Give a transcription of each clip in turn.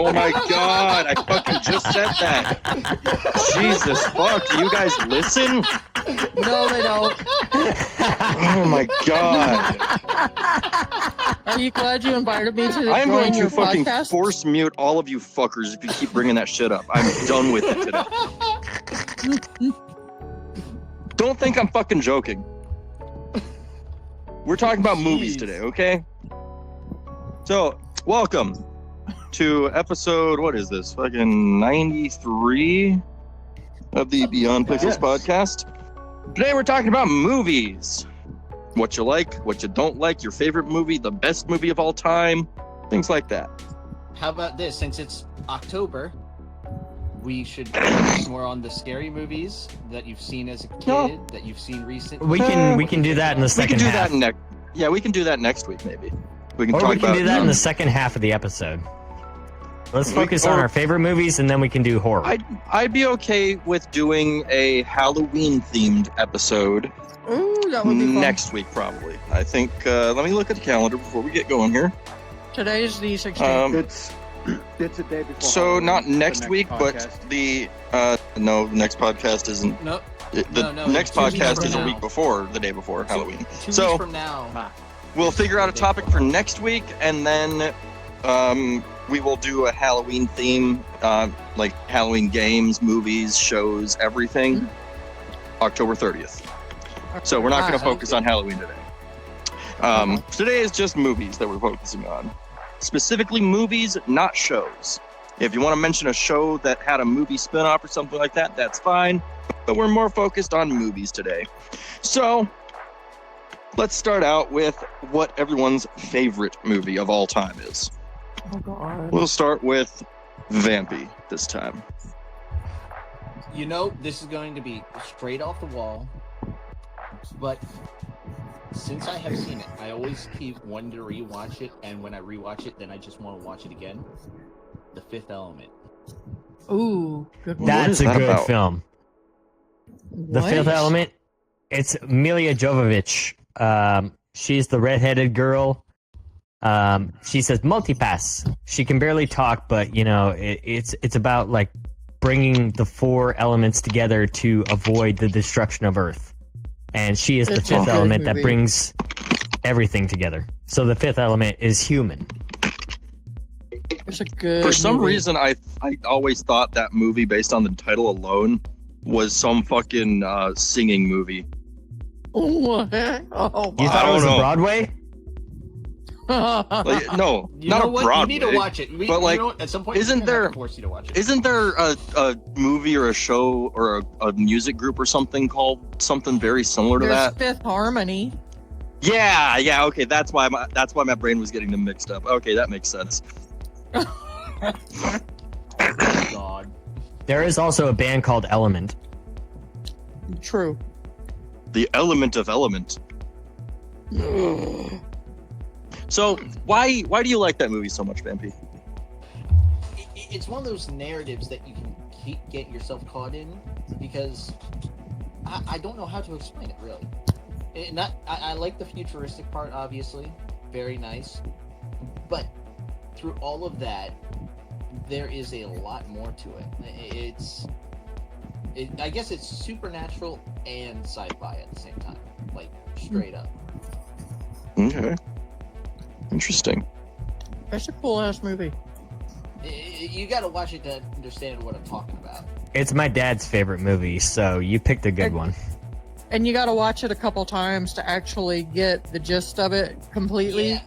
Oh my god, I fucking just said that. Jesus fuck, do you guys listen? No, they don't. Oh my god. Are you glad you invited me to I am going join to your fucking podcast? force mute all of you fuckers if you keep bringing that shit up. I'm done with it today. Don't think I'm fucking joking. We're talking about movies today, okay? So, welcome to episode, what is this? Fucking 93 of the Beyond Pixels podcast. Today we're talking about movies. What you like, what you don't like, your favorite movie, the best movie of all time, things like that. How about this? Since it's October, we should focus more on the scary movies that you've seen as a kid, that you've seen recently. We can do that in the second half. We can do that next week, maybe. We can Or talk we can about do that in the second half of the episode. Let's focus on our favorite movies, and then we can do horror. I'd be okay with doing a Halloween-themed episode Ooh, that would be fun. next week, probably. I think, let me look at the calendar before we get going here. Today's the 16th. It's a day before. So Halloween, not the next week, podcast. but the next podcast isn't. No, The No, next 2 weeks podcast from is a now. week before, the day before Halloween. Two So weeks from now. we'll figure out a topic for next week, and then we will do a Halloween theme, like Halloween games, movies, shows, everything. October 30th. So we're not going to focus on Halloween today. Today is just movies that we're focusing on. Specifically movies, not shows. If you want to mention a show that had a movie spin-off or something like that, that's fine. But we're more focused on movies today. So let's start out with what everyone's favorite movie of all time is. Oh, God. We'll start with Vampy this time. You know, this is going to be straight off the wall, but since I have seen it, I always keep wanting to rewatch it, and when I rewatch it, then I just want to watch it again. The Fifth Element. Ooh, good one. What is That's a that good about? film. The What? Fifth Element. It's Mila Jovovich. She's the redheaded girl. She says multipass. She can barely talk, but you know, it's about like bringing the four elements together to avoid the destruction of Earth. And she is the It's a fifth good element that movie. brings everything together. So the fifth element is human. It's a good For some movie. reason, I always thought that movie, based on the title alone, was some fucking singing movie. What? Oh, You I thought it don't was a know. Broadway? Like, no, You not know a what? Broadway. You need to watch it. but, like, you know, at some point, isn't we're gonna have there- to force you to watch it. Isn't there a movie or a show or a music group or something called something very similar to There's that? Fifth Harmony. Yeah. Okay, that's why my brain was getting them mixed up. Okay, that makes sense. Oh, God. There is also a band called Element. True. The element of element. So why do you like that movie so much, Vampy? It's one of those narratives that you can get yourself caught in because I don't know how to explain it really. I like the futuristic part, obviously, very nice, but through all of that, there is a lot more to it. I guess it's supernatural and sci-fi at the same time, like straight up. Okay. Interesting. It's a cool ass movie. You got to watch it to understand what I'm talking about. It's my dad's favorite movie, so you picked a good one. And you got to watch it a couple times to actually get the gist of it completely.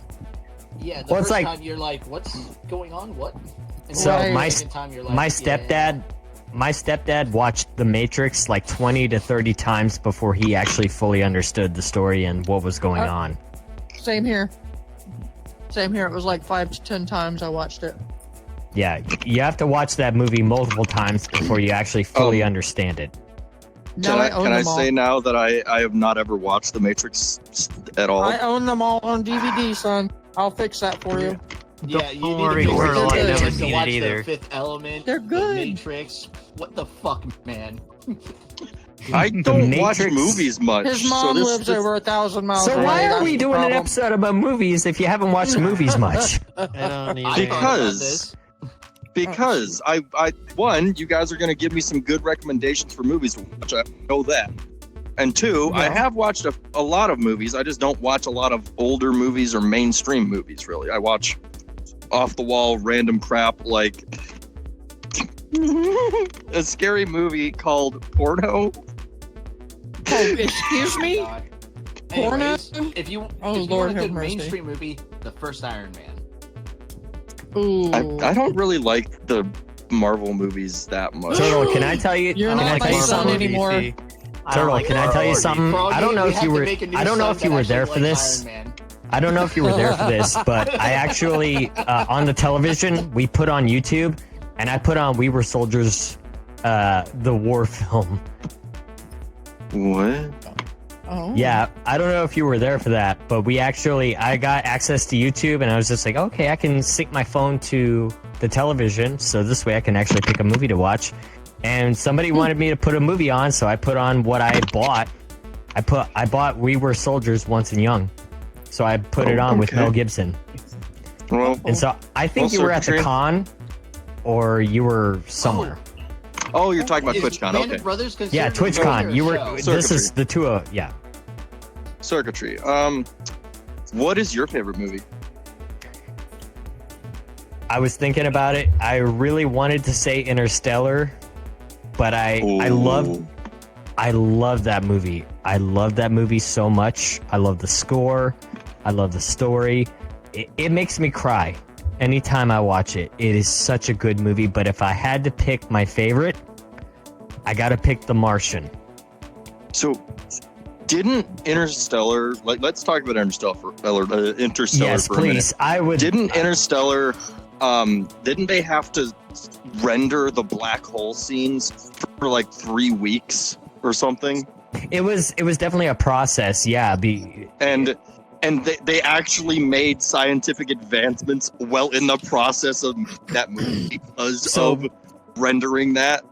Yeah. The Well, it's first like- time you're like, "What's going on? What?" And So then the my- second time you're like, My "Yeah." stepdad watched The Matrix like 20 to 30 times before he actually fully understood the story and what was going on. Same here. It was like 5 to 10 times I watched it. Yeah, you have to watch that movie multiple times before you actually fully understand it. Now I own Can I them all. say now that I have not ever watched The Matrix at all? I own them all on DVD, son. I'll fix that for you. Yeah, you Don't need worry, to fix Earl, it. I've never To seen it watch either. The Fifth Element. They're The good. Matrix. What the fuck, man? I don't watch Matrix- movies much. His mom lives over 1,000 miles So away. why are That's we the doing an problem. episode about movies if you haven't watched movies much? I don't I either. thought about Because- this. Because one, you guys are going to give me some good recommendations for movies to watch. I know that. And two, I Yeah. have watched a lot of movies. I just don't watch a lot of older movies or mainstream movies, really. I watch off-the-wall random crap like a scary movie called Porno. Oh, excuse me? God. Porno? Anyways, if you, Oh, if you Lord want a have good mercy. mainstream movie, the first Iron Man. Ooh. I don't really like the Marvel movies that much. Turtle, can I tell you? You're can not I my tell you son something? anymore. Turtle, can I tell you something? I don't know if you were. I don't know if you were there for this. I don't know if you were there for this, but I actually on the television we put on YouTube, and I put on We Were Soldiers, the war film. What? Oh. Yeah, I don't know if you were there for that, but I got access to YouTube, and I was just like, okay, I can sync my phone to the television, so this way I can actually pick a movie to watch. And somebody wanted me to put a movie on, so I put on what I bought. I bought We Were Soldiers Once and Young, so I put it on with okay. Mel Gibson. Well, And so I think Well, you were at the Circuitry. con, or you were somewhere. oh, you're talking about Is TwitchCon. Band of Okay. Brothers considered Yeah, a movie or TwitchCon. a You were. show? This is the two of yeah. Circuitry. What is your favorite movie? I was thinking about it. I really wanted to say Interstellar, but I love that movie. I love that movie so much. I love the score. I love the story. It makes me cry anytime I watch it. It is such a good movie, but if I had to pick my favorite, I gotta pick The Martian. So, didn't Interstellar? Let's talk about Interstellar. Interstellar Yes, for a minute. please. I would. Didn't Interstellar? Didn't they have to render the black hole scenes for like 3 weeks or something? It was definitely a process. Yeah. And they actually made scientific advancements well in the process of that movie because So- of rendering that.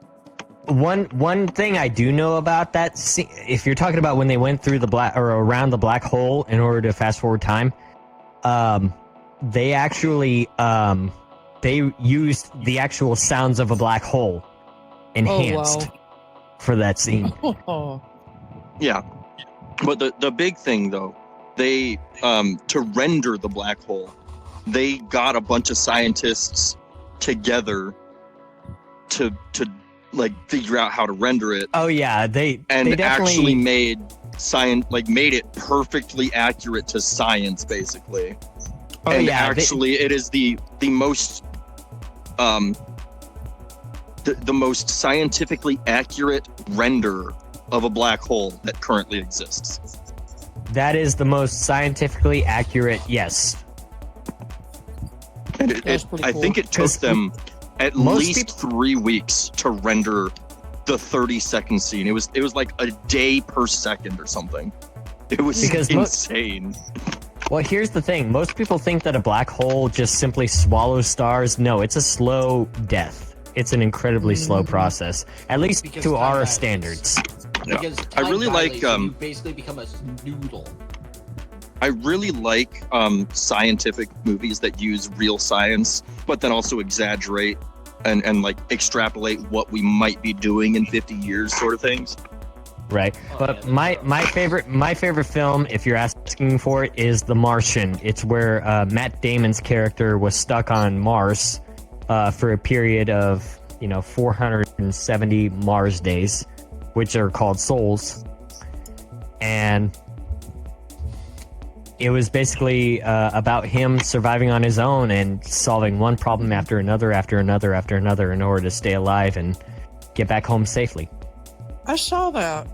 One thing I do know about that scene, if you're talking about when they went through the black or around the black hole in order to fast forward time, they actually they used the actual sounds of a black hole enhanced for that scene. Oh. Yeah, but the big thing though, they to render the black hole, they got a bunch of scientists together to like figure out how to render it, Oh yeah, they and definitely actually made made it perfectly accurate to science, basically. Oh And yeah, actually, it is the most the most scientifically accurate render of a black hole that currently exists. that is the most scientifically accurate. Yes, And That's pretty I cool. think it took 'Cause them at most least 3 weeks to render the 30-second scene. It was like a day per second or something. It was Because insane. Well, here's the thing. Most people think that a black hole just simply swallows stars. No, it's a slow death. It's an incredibly slow process, at least Because to time our dilates. standards. Yeah. Because I time really like, dilates and you basically become a noodle. I really like scientific movies that use real science, but then also exaggerate and like extrapolate what we might be doing in 50 years, sort of things. Right. Oh, But yeah, my favorite film, if you're asking for it, is The Martian. It's where Matt Damon's character was stuck on Mars for a period of 470 Mars days, which are called souls, and it was basically about him surviving on his own and solving one problem after another in order to stay alive and get back home safely. I saw that.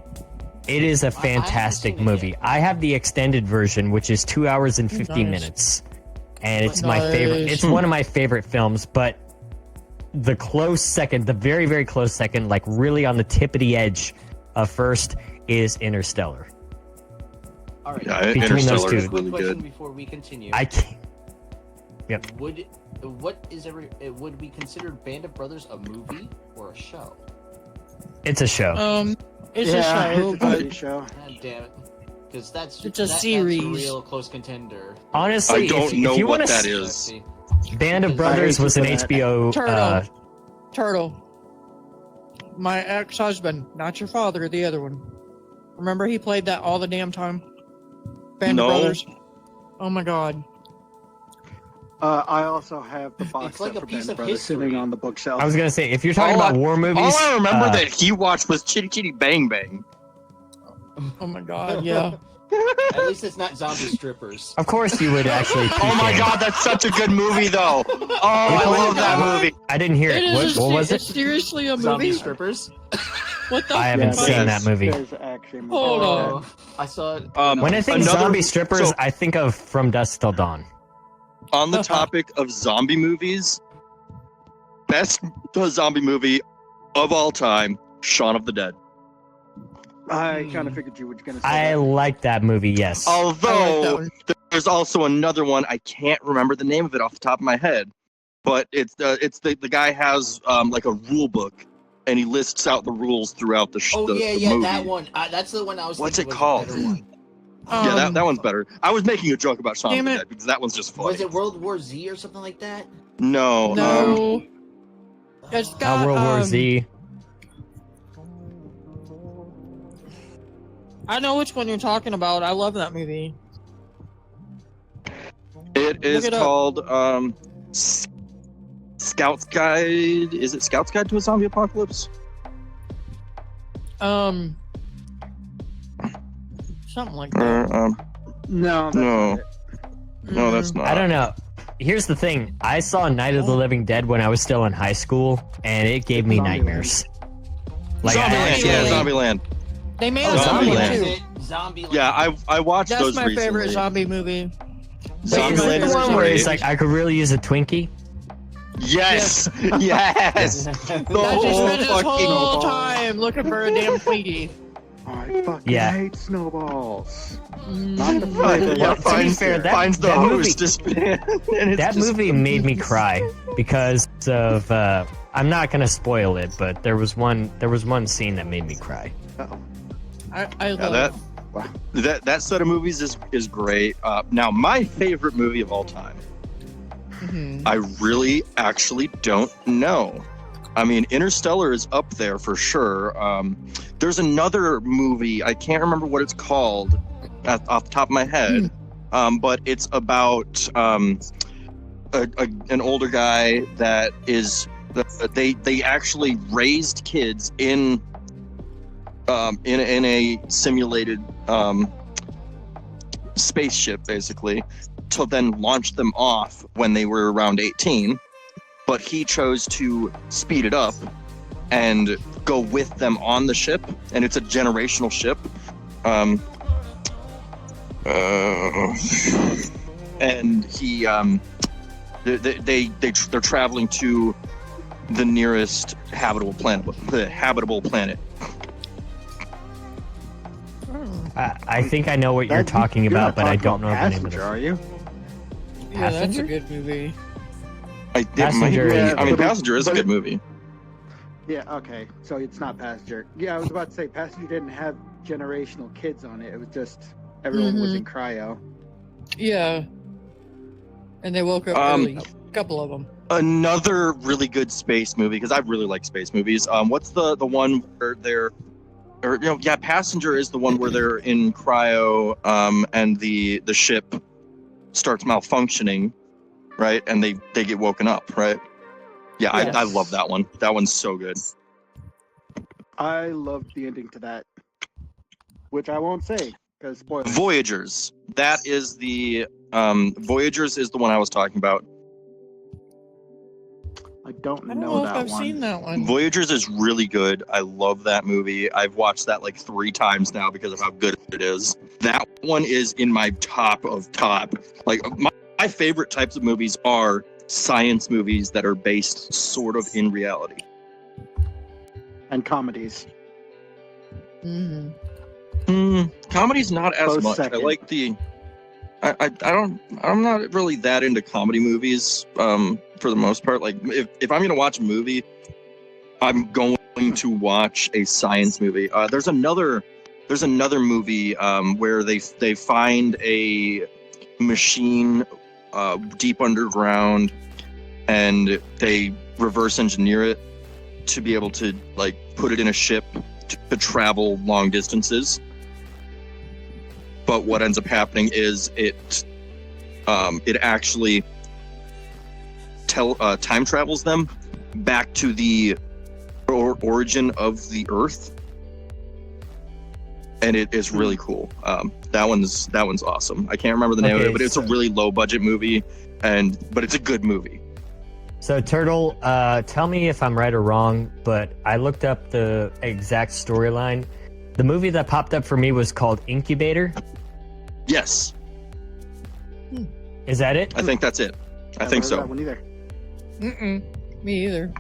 It is a haven't fantastic seen it movie. yet. I have the extended version, which is 2 hours and 50 Nice. minutes, and it's my favorite. Nice. It's one of my favorite films. But the close second, the very very close second, like really on the tip of the edge of first, is Interstellar. All right. Yeah, Between those Interstellar two. is Quick really question good. before we continue. I can't. Would we consider Band of Brothers a movie or a show? It's a show. It's yeah, a show, it's a but TV show. God damn it. because that's It's a that's series. a real close contender. Honestly, I don't if know you what want that to, is. Band of I Brothers hate was you an for that. HBO. Turtle. My ex-husband, not your father, the other one. Remember he played that all the damn time? Band No. of Brothers. Oh my god. I also have the box It's like set a for piece Band of of Brothers history. sitting on the bookshelf. I was gonna say, if you're talking All about I- war movies, All I remember uh, that he watched was Chitty Chitty Bang Bang. Oh my god, yeah. At least it's not zombie strippers. of course you would actually. Oh my PK. god, that's such a good movie, though. Oh, I love that movie. I didn't hear it. What was It's it? seriously a Zombie movie? strippers. What the I haven't fuck? seen Yes. that movie. There's actually a movie Hold like on. that. I saw it. When I think Another- zombie strippers, so- I think of From Dusk Till Dawn. On the topic of zombie movies, best zombie movie of all time, Shaun of the Dead. I kind of figured you were going to say I that. like that movie. Yes. I like that Although one. there's also another one, I can't remember the name of it off the top of my head, but it's the guy has like a rule book, and he lists out the rules throughout the Oh the yeah, movie. that one. That's the one I was. What's thinking it was called? the better one. Yeah, that one's better. I was making a joke about Shaun of Damn the it. Dead because that one's just funny. Was it World War Z or something like that? No, No. It's got Not World War Z. I know which one you're talking about. I love that movie. it is it up. called Scout's Guide. Is it Scout's Guide to a Zombie Apocalypse? Something like that. No, that's No. not it. No, that's not. I don't know. Here's the thing. I saw Night of the Living Dead when I was still in high school, and it gave me Zombieland. nightmares. Like, I Zombieland, actually- yeah, Zombieland. They made a Oh, zombie Zombieland. one Is too. it Zombieland? Yeah, I watched That's those my recently. favorite zombie movie. Wait, is Zombieland that Zombieland the is one where great. it's like I could really use a Twinkie? Yes, yes. The That just whole spent his fucking whole time looking for a damn Twinkie. I fucking Yeah. hate snowballs. Mm. Not the flavor. yeah, Well, to be finds, fair, that- finds the that movie- hostess man. and it's That just- movie made me cry because of. I'm not gonna spoil it, but there was one scene that made me cry. I Yeah, love that set of movies is great. Now, my favorite movie of all time, Mhm. I really actually don't know. I mean, Interstellar is up there for sure. There's another movie, I can't remember what it's called off the top of my head, but it's about an older guy that is they actually raised kids in a simulated spaceship, basically, to then launch them off when they were around 18. But he chose to speed it up and go with them on the ship, and it's a generational ship. And he they're traveling to the nearest habitable planet. I think I know what you're talking You're about, not but I talking don't know about the name of Passenger, it. are you? Yeah, that's Passenger? a good movie. Passenger is- I mean, Passenger is a but good movie. Yeah, okay. So it's not Passenger. Yeah, I was about to say Passenger didn't have generational kids on it. It was just everyone was in cryo. Yeah. And they woke up early. A couple of them. Another really good space movie, because I really like space movies. What's the one where they're, or Passenger is the one where they're in cryo, and the ship starts malfunctioning, right? And they get woken up, right? Yeah, Yes. I love that one. That one's so good. I loved the ending to that, which I won't say because spoilers. Voyagers. That is the Voyagers is the one I was talking about. I don't I don't know know if that I've one. seen that one. Voyagers is really good. I love that movie. I've watched that like 3 times now because of how good it is. That one is in my top of top. Like my favorite types of movies are science movies that are based sort of in reality. And comedies. Mhm. Comedy's not as Close much. second. I like the. I'm not really that into comedy movies. For the most part, like if I'm gonna watch a movie, I'm going to watch a science movie. There's another there's another movie where they find a machine deep underground, and they reverse engineer it to be able to like put it in a ship to travel long distances. But what ends up happening is it actually time travels them back to the origin of the Earth, and it is really cool. That one's awesome. I can't remember the name of it, but it's a really low budget movie, but it's a good movie. So Turtle, tell me if I'm right or wrong, but I looked up the exact storyline. The movie that popped up for me was called Incubator. Yes, Is that it? I think that's it. I Never think heard so. that one either. Me either.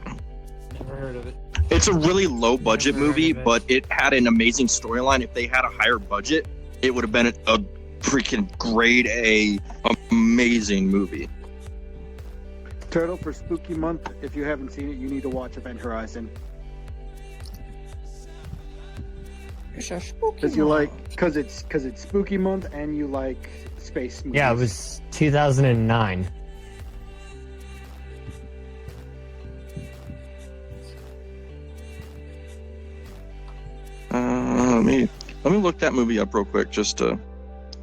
Never heard of it. It's a really low budget Never heard movie, of it. but it had an amazing storyline. If they had a higher budget, it would have been a freaking grade A, amazing movie. Turtle, for Spooky Month, if you haven't seen it, you need to watch Event Horizon. It's a spooky Because you one. like, because it's Spooky Month and you like space movies. Yeah, it was 2009. Let me look that movie up real quick, just to.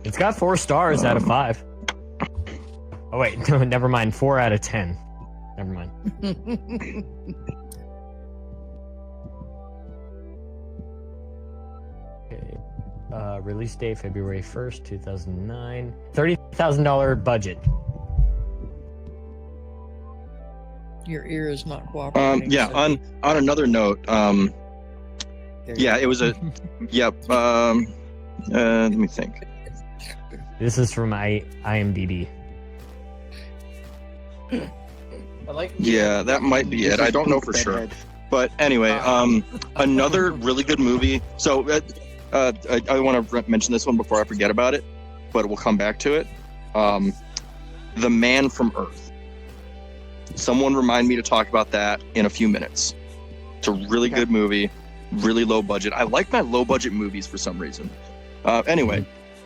It's got 4 stars out of 5. Oh wait, no, never mind. 4 out of 10. Never mind. Okay. Release date February 1st, 2009. $30,000 budget. Your ear is not cooperating. Yeah. so- On another note, There you yeah, go. it was a. Yep. Let me think. This is from IMDb. I like. Yeah, that might be it. I don't know for sure. Bedhead. But anyway, another really good movie. So I want to mention this one before I forget about it, but we'll come back to it. The Man from Earth. Someone remind me to talk about that in a few minutes. It's a really good movie, really low budget. I like my low budget movies for some reason. Anyway,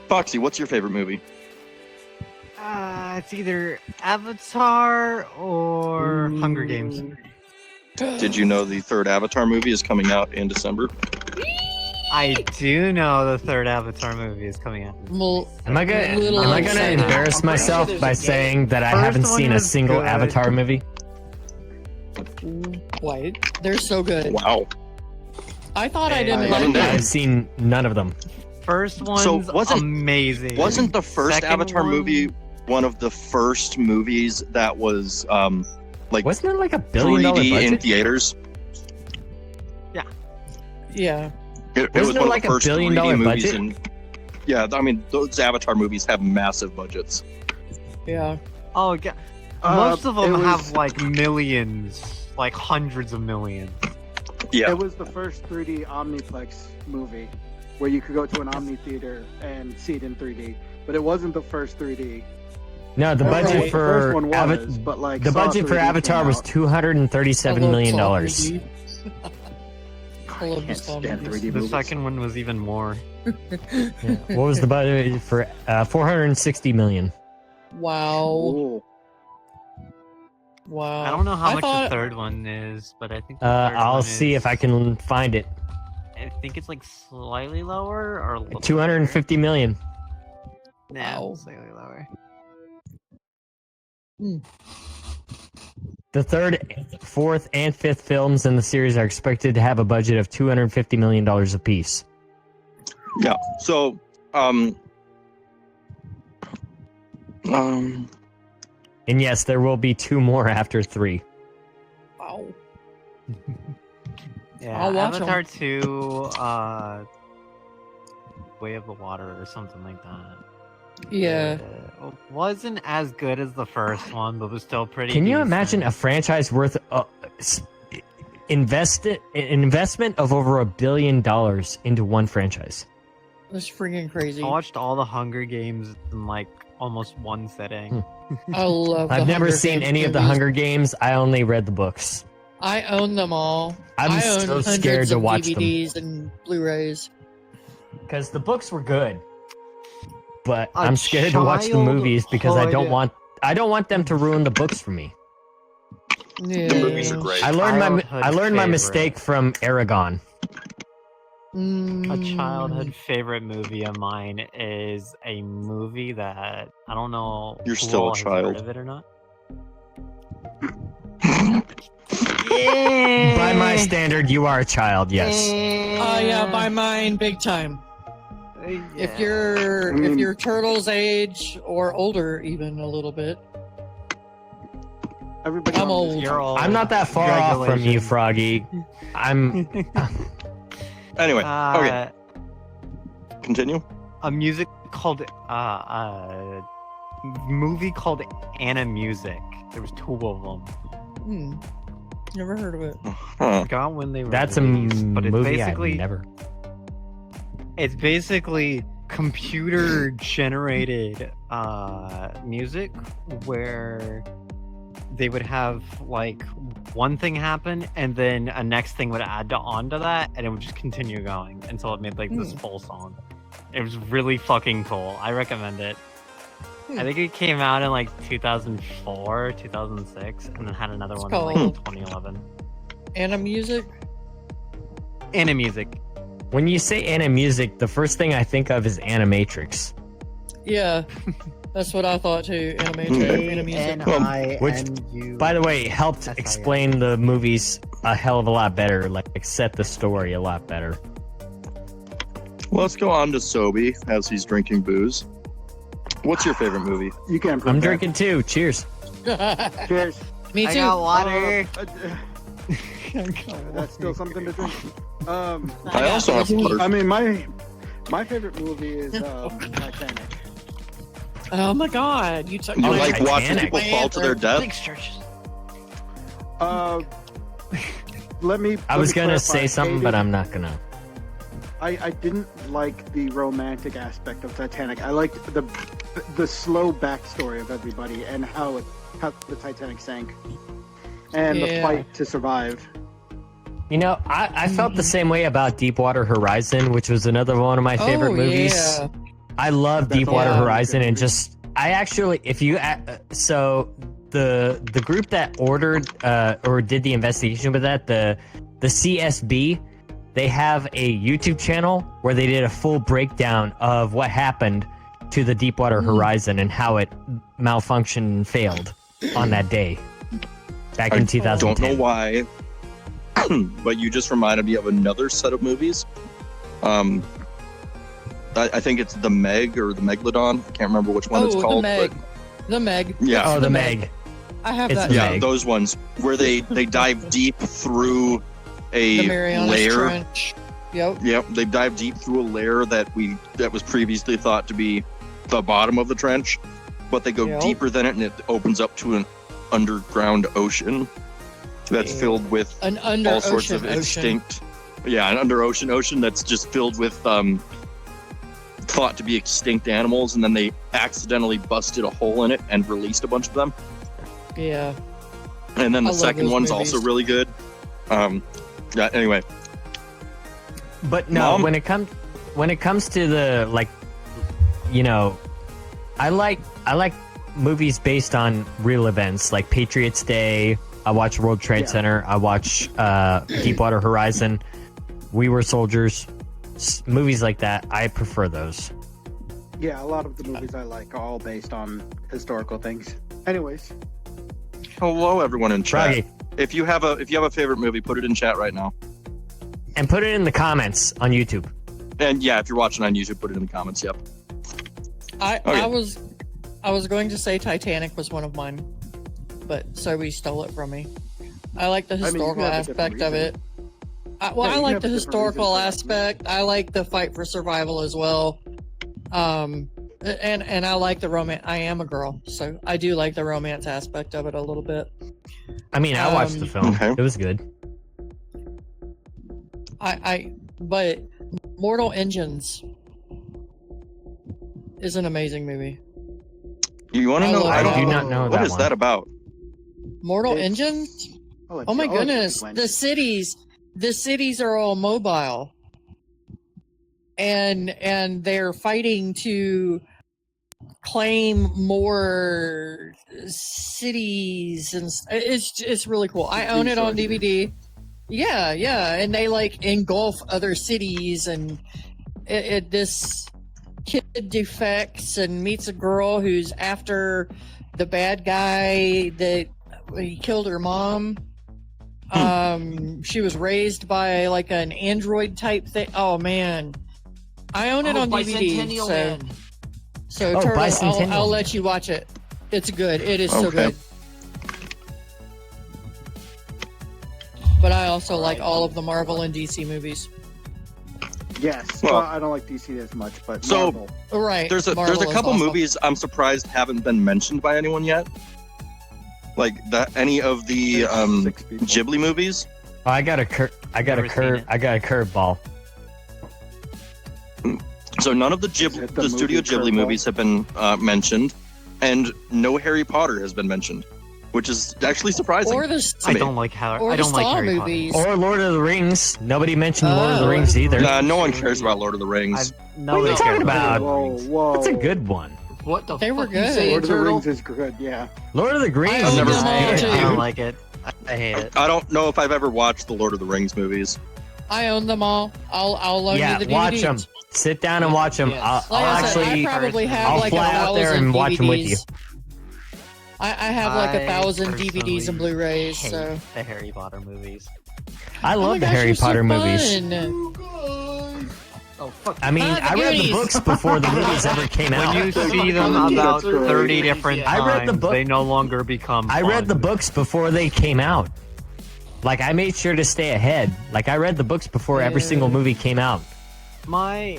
Foxy, what's your favorite movie? It's either Avatar or Hunger Games. Did you know the third Avatar movie is coming out in December? I do know the third Avatar movie is coming out. Well, Am I gonna Little outside. embarrass I'm pretty myself sure there's by a saying that I First haven't one seen a was single good. Avatar movie? wait, they're so good. Wow. I thought I Hey, didn't I like haven't them. I've seen none of them. First one's So wasn't- amazing. Wasn't the first Second Avatar one- movie one of the first movies that was like Wasn't it like $1 billion 3D in budget? theaters? Yeah. It was Wasn't it one like of the $1 first billion 3D movies. budget? And yeah, I mean those Avatar movies have massive budgets. Yeah. Oh, yeah. Most of them have like millions, like hundreds of millions. Yeah, It was the first 3D Omniplex movie where you could go to an Omni theater and see it in 3D, but it wasn't the first 3D. No, the Right. budget The for first one Ava- was, but like the Saw budget for 3D came Avatar was out. $237 million. I love can't stand movies. 3D The movies. second one was even more. Yeah. What was the budget for $460 million? Wow. Ooh. Wow. I don't know how I much thought- the third one is, but I think the third I'll one see is- if I can find it. I think it's like slightly lower or a little 250 million. Nah, Wow. slightly lower. The third, fourth, and fifth films in the series are expected to have a budget of $250 million apiece. yeah. So And yes, there will be 2 more after 3. Wow. Yeah, I'll watch 'em. Avatar 2, Way of the Water or something like that. Yeah. Wasn't as good as the first one, but was still pretty. Can you decent. imagine a franchise worth an investment of over $1 billion into one franchise? That's freaking crazy. I watched all the Hunger Games in like almost one sitting. I love the I've never Hunger seen Games any of the movies. Hunger Games. I only read the books. I own them all. I'm I own so hundreds scared to of watch them. DVDs and Blu-rays. because the books were good, but A I'm scared to watch the movies because I don't childhood- want them to ruin the books for me. Yeah. The movies are great. I learned my Childhood mistake from Aragon. A Mm. childhood favorite movie of mine is a movie that I don't know. You're who still a all has child. heard of it or not? By my standard, you are a child. Yes. Oh yeah, by mine, big time. If you're Turtle's age or older, even a little bit. Everybody I'm on this old. You're old. I'm not that far off from you, Congratulations. Froggy. I'm. Anyway, Uh, okay, continue. A music called movie called Anna Music. There was 2 of them. Hmm. Never heard of it. Huh. Forgot when they were That's a released, but it's movie I've basically never. it's basically computer generated music where they would have like one thing happen and then a next thing would add onto that and it would just continue going until it made like this full song. It was really fucking cool. I recommend it. I think it came out in like 2004, 2006, and then had another It's one in like called- 2011. Anna Music. Anna Music. When you say Anna Music, the first thing I think of is Animatrix. Yeah, that's what I thought too. Anna Music. A-N-I-N-U. By the way, helped S-I-N. explain the movies a hell of a lot better, like set the story a lot better. Let's go on to Sobe as he's drinking booze. What's your favorite movie? You can't. I'm drinking too. Cheers. Cheers. Me I too. got water. That's still something to drink. I also have water. I mean, my favorite movie is Titanic. Oh my God! You took. You Oh, like watching Titanic. people fall to their death? Thanks, churches. Let me. I was gonna clarify. say something, but I'm not gonna. I didn't like the romantic aspect of Titanic. I liked the slow backstory of everybody and how the Titanic sank, and the Yeah. fight to survive. You know, I felt the same way about Deepwater Horizon, which was another one of my favorite Oh, movies. yeah. I love That's Deepwater also a Horizon, good and movie. just I actually, if you so the group that ordered or did the investigation with that, the CSB, they have a YouTube channel where they did a full breakdown of what happened to the Deepwater Horizon and how it malfunctioned and failed on that day back in I 2010. don't know why, but you just reminded me of another set of movies. I think it's The Meg or The Megalodon. I can't remember which one it's Oh, called. the Meg. But The Meg. yeah, Oh, the Meg. I have It's that. the yeah, Meg. those ones where they dive deep through The a Marianas layer. Trench. Yep. Yep, they dive deep through a layer that was previously thought to be the bottom of the trench, but they go Yep. deeper than it, and it opens up to an underground ocean that's Yeah. filled with An under all sorts ocean of extinct. Yeah, an under ocean that's just filled with thought to be extinct animals, and then they accidentally busted a hole in it and released a bunch of them. Yeah. And then I the love second those one's movies. also really good. Yeah. Anyway, But no, Mom? when it comes to the like, you know, I like movies based on real events like Patriots Day. I watch World Trade Yeah. Center. I watch Deepwater Horizon. We Were Soldiers. Movies like that. I prefer those. Yeah, a lot of the movies I like are all based on historical things. Anyways, hello everyone in chat. Froggy, If you have a favorite movie, put it in chat right now. and put it in the comments on YouTube. And yeah, if you're watching on YouTube, put it in the comments. Yep. I Okay. I was going to say Titanic was one of mine, but Sobe stole it from me. I like the mean, you can historical have a different aspect of it. reason. I Yeah, like you the have a different historical reason for that. aspect. I like the fight for survival as well. And I like the romance. I am a girl, so I do like the romance aspect of it a little bit. I mean, I watched the film. Okay. It was good. But Mortal Engines is an amazing movie. You want to I know? love I that do one. not know What that is one. that about? Mortal It's- Engines? I'll let Oh my you- I'll let you goodness. explain. The cities are all mobile. and they're fighting to claim more cities, and it's really cool. I own it on DVD. Yeah, and they like engulf other cities, and this kid defects and meets a girl who's after the bad guy that he killed her mom. She was raised by like an android type thing. Oh man, I own it on DVD. Bicentennial So, Man. so Oh, Turtle, Bicentennial. I'll let you watch it. It's good. It is so Okay. good. But I also like all of the Marvel and DC movies. Yes. Well- Well, I don't like DC as much, but So- Marvel. Right. There's a Marvel there's a is couple awesome. movies I'm surprised haven't been mentioned by anyone yet. Like any of the 6 people. Ghibli movies. Oh, I got a Never seen it. curveball. So none of the Is it the the Studio movie Ghibli Curveball? movies have been mentioned, and no Harry Potter has been mentioned, which is actually surprising. Or the I don't like how or I the don't like Saw Harry movies. Or Lord of the Rings. Nobody mentioned Lord of the Oh. Rings either. No one cares about Lord of the Rings. Potter. What are you Nobody talking cares about? Whoa, whoa. That's a good one. What the They fuck were you good. saying, Lord of the Turtle? Rings is good, yeah. Lord of the Rings. I've never was seen them all it. too. I don't like it. I hate it. I don't know if I've ever watched the Lord of the Rings movies. I own them all. I'll loan Yeah, you the watch DVDs. them. Sit down and watch them. Yes. Like I'll I said, actually. I probably have I'll like fly out there 1,000 and watch 'em with you. DVDs. I have like I 1,000 DVDs and personally Blu-rays. hate So the Harry Potter movies. I Oh my love the gosh, Harry they're so Potter movies. fun. Oh fuck. I mean, Ah, the I read the Goonies. books before the movies ever came out. When you see them That's about right. 30 different I read the times, book- they no longer become I read the fun. books before they came out. Like, I made sure to stay ahead. Like, I read the books before every Yeah. single movie came out. My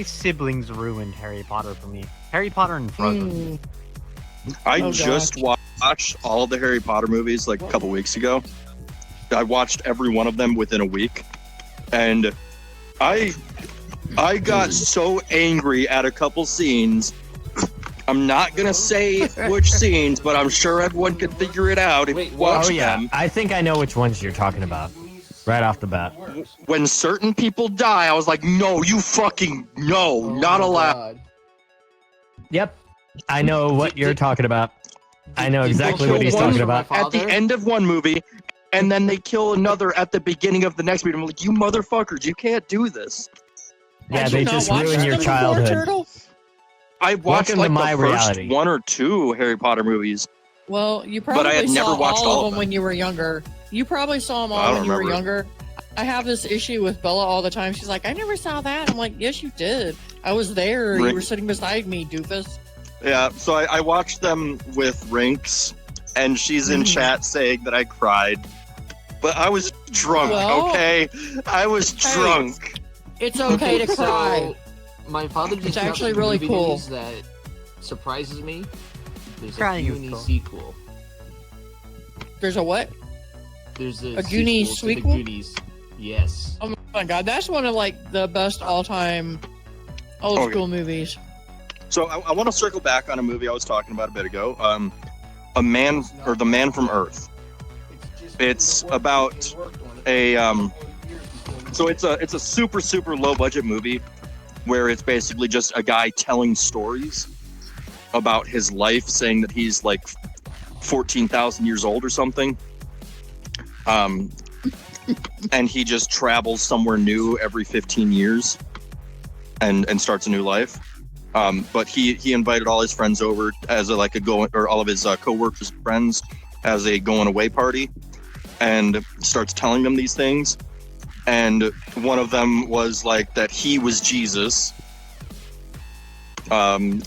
siblings ruined Harry Potter for me. Harry Potter and Frozen. I Oh, just watched all of the Harry Potter movies like a couple weeks ago. I watched every one of them within a week, and I got so angry at a couple scenes. I'm not gonna say which scenes, but I'm sure everyone can figure it out if Wait, you what? watch Oh, yeah. them. I think I know which ones you're talking about. Right off the bat. When certain people die, I was like, no, you fucking no, Oh not my allowed. God. Yep. I know what you're talking about. I know Did exactly you what he's kill talking one about. for my At the father? end of one movie, and then they kill another at the beginning of the next movie. I'm like, you motherfuckers, you can't do this. Yeah, Had they you not just watched ruin your them before, childhood. Turtle? I watched Welcome to like my the first reality. one or two Harry Potter movies. Well, you But I probably had never saw watched all of them when you were younger. You probably saw them I all don't when you were remember. younger. I have this issue with Bella all the time. She's like, I never saw that. I'm like, yes, you did. I was there. Right. You were sitting beside me, doofus. Yeah, so I watched them with Rinks, and she's in chat saying that I cried. But I was drunk, Well, okay? I was hey, drunk. It's okay to So, cry. my father just It's dropped actually some really DVDs cool. That surprises me. There's Crying a is Goonies cool. sequel. There's a what? There's a Goonies sequel to sequel? the Goonies. Yes. Oh my god, that's one of like the best all-time old Okay. school movies. So I want to circle back on a movie I was talking about a bit ago. The Man from Earth. It's about a so it's a super low budget movie where it's basically just a guy telling stories about his life, saying that he's like 14,000 years old or something. And he just travels somewhere new every 15 years and starts a new life. But he invited all his friends over as a going, or all of his co-workers and friends as a going away party, and starts telling them these things. And one of them was like that he was Jesus. Oh. And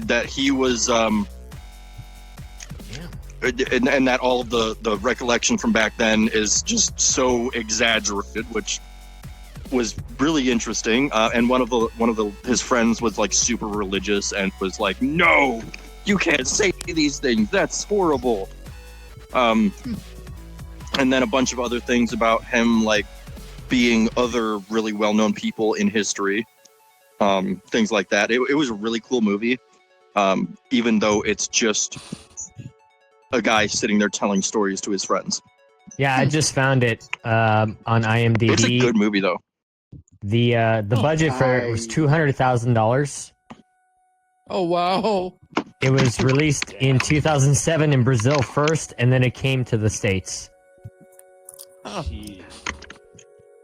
that he was and that all of the recollection from back then is just so exaggerated, which was really interesting. And one of his friends was like super religious and was like, no, you can't say these things, that's horrible. And then a bunch of other things about him like being other really well-known people in history, things like that. It was a really cool movie, even though it's just a guy sitting there telling stories to his friends. Yeah, I just found it on IMDb. It's a good movie though. The budget for it was $200,000. Oh wow. It was released in 2007 in Brazil first, and then it came to the States. Jeez.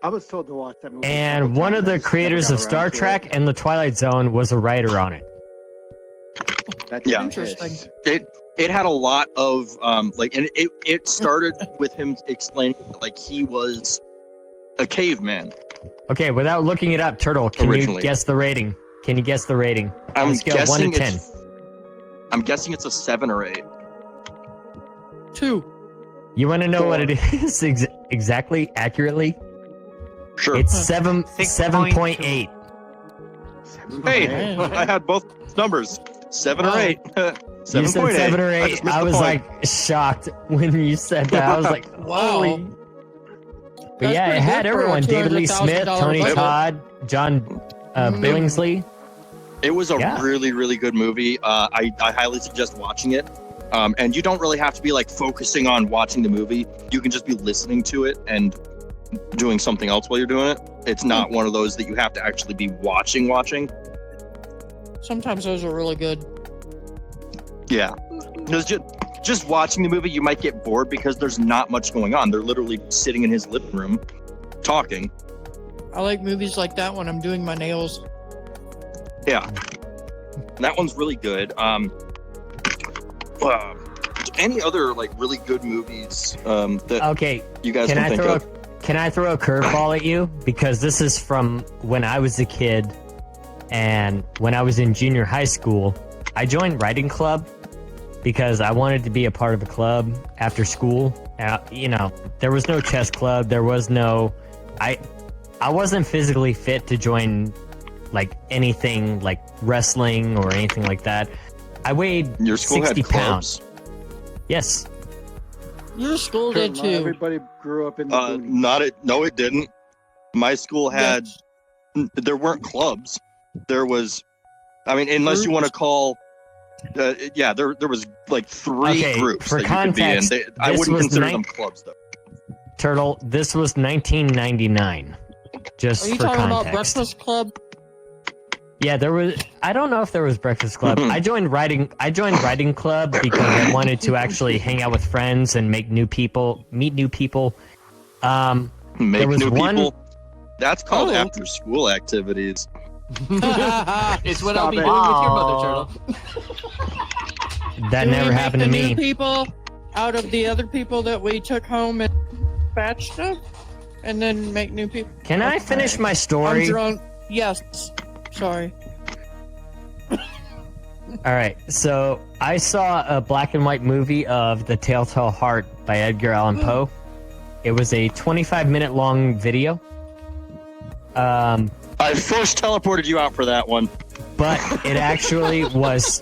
I was told to watch that movie. And several one of times. the I just creators never of got Star around to Trek it. and The Twilight Zone was a writer on it. That's Yeah. Interesting. It had a lot of and it started with him explaining like he was a caveman. Okay, without looking it up, Turtle, can Originally. you guess the rating? Can you guess the rating? I'm On a scale of 1 to guessing 10. I'm guessing it's a 7 or 8. 2. You want to know what 4. it is exactly, accurately? Sure. It's 6.2. 7.8. Hey, Man. I had both numbers. 7 or Wow. 8. You said 7 or 8. just missed I the was point. like shocked when you said that. I was like, Wow. holy. But That's yeah, it pretty had good for a everyone: David Lee Smith, $200,000 Tony budget. Todd, John Mhm. Billingsley. It was a Yeah. really, really good movie. I highly suggest watching it. And you don't really have to be like focusing on watching the movie. You can just be listening to it and doing something else while you're doing it. It's not one of those that you have to actually be watching. Sometimes those are really good. Yeah. Because just watching the movie, you might get bored because there's not much going on. They're literally sitting in his living room talking. I like movies like that when I'm doing my nails. Yeah. That one's really good. Any other like really good movies that Okay, you guys can can I think throw of? can I throw a curveball at you? Because this is from when I was a kid, and when I was in junior high school, I joined writing club because I wanted to be a part of a club after school. There was no chess club. There was no, I wasn't physically fit to join like anything like wrestling or anything like that. I weighed Your school 60 had pounds. clubs. Yes. Your school did Not too. everybody grew up in the boonies. No, it didn't. My school had. Yes. There weren't clubs. There was. I mean, unless you want to call. There was like 3 Okay, groups for that you could be in. context, I this wouldn't was consider nine- them clubs though. Turtle, this was 1999. Just Are you for talking context. about Breakfast Club? Yeah, there was. I don't know if there was Breakfast Club. Mhm. I joined writing club because I wanted to actually hang out with friends and meet new people. Make was new one- people. That's called Oh. after school activities. It's what I'll be Stop doing it. with your Aw. mother, Turtle. That Do we never make happened the to new me. people out of the other people that we took home and batched up, and then make new people. Can I Okay. finish my I'm story? drunk. Yes. Sorry. All right. So I saw a black and white movie of The Telltale Heart by Edgar Allan Poe. It was a 25-minute long video. I first teleported you out for that one. But it actually was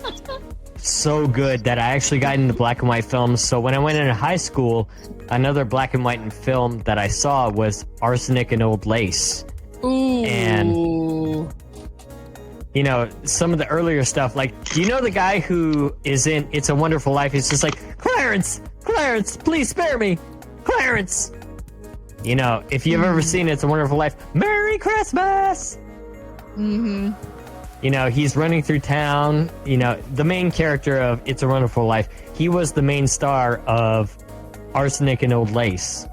so good that I actually got into black and white films. So when I went into high school, another black and white film that I saw was Arsenic and Old Lace. Ooh. And- Some of the earlier stuff, like, do you know the guy who is in It's a Wonderful Life? He's just like, Clarence, please spare me, Clarence. If you've ever seen It's a Wonderful Life, Merry Christmas. Mm-hmm. He's running through town. The main character of It's a Wonderful Life, he was the main star of Arsenic and Old Lace.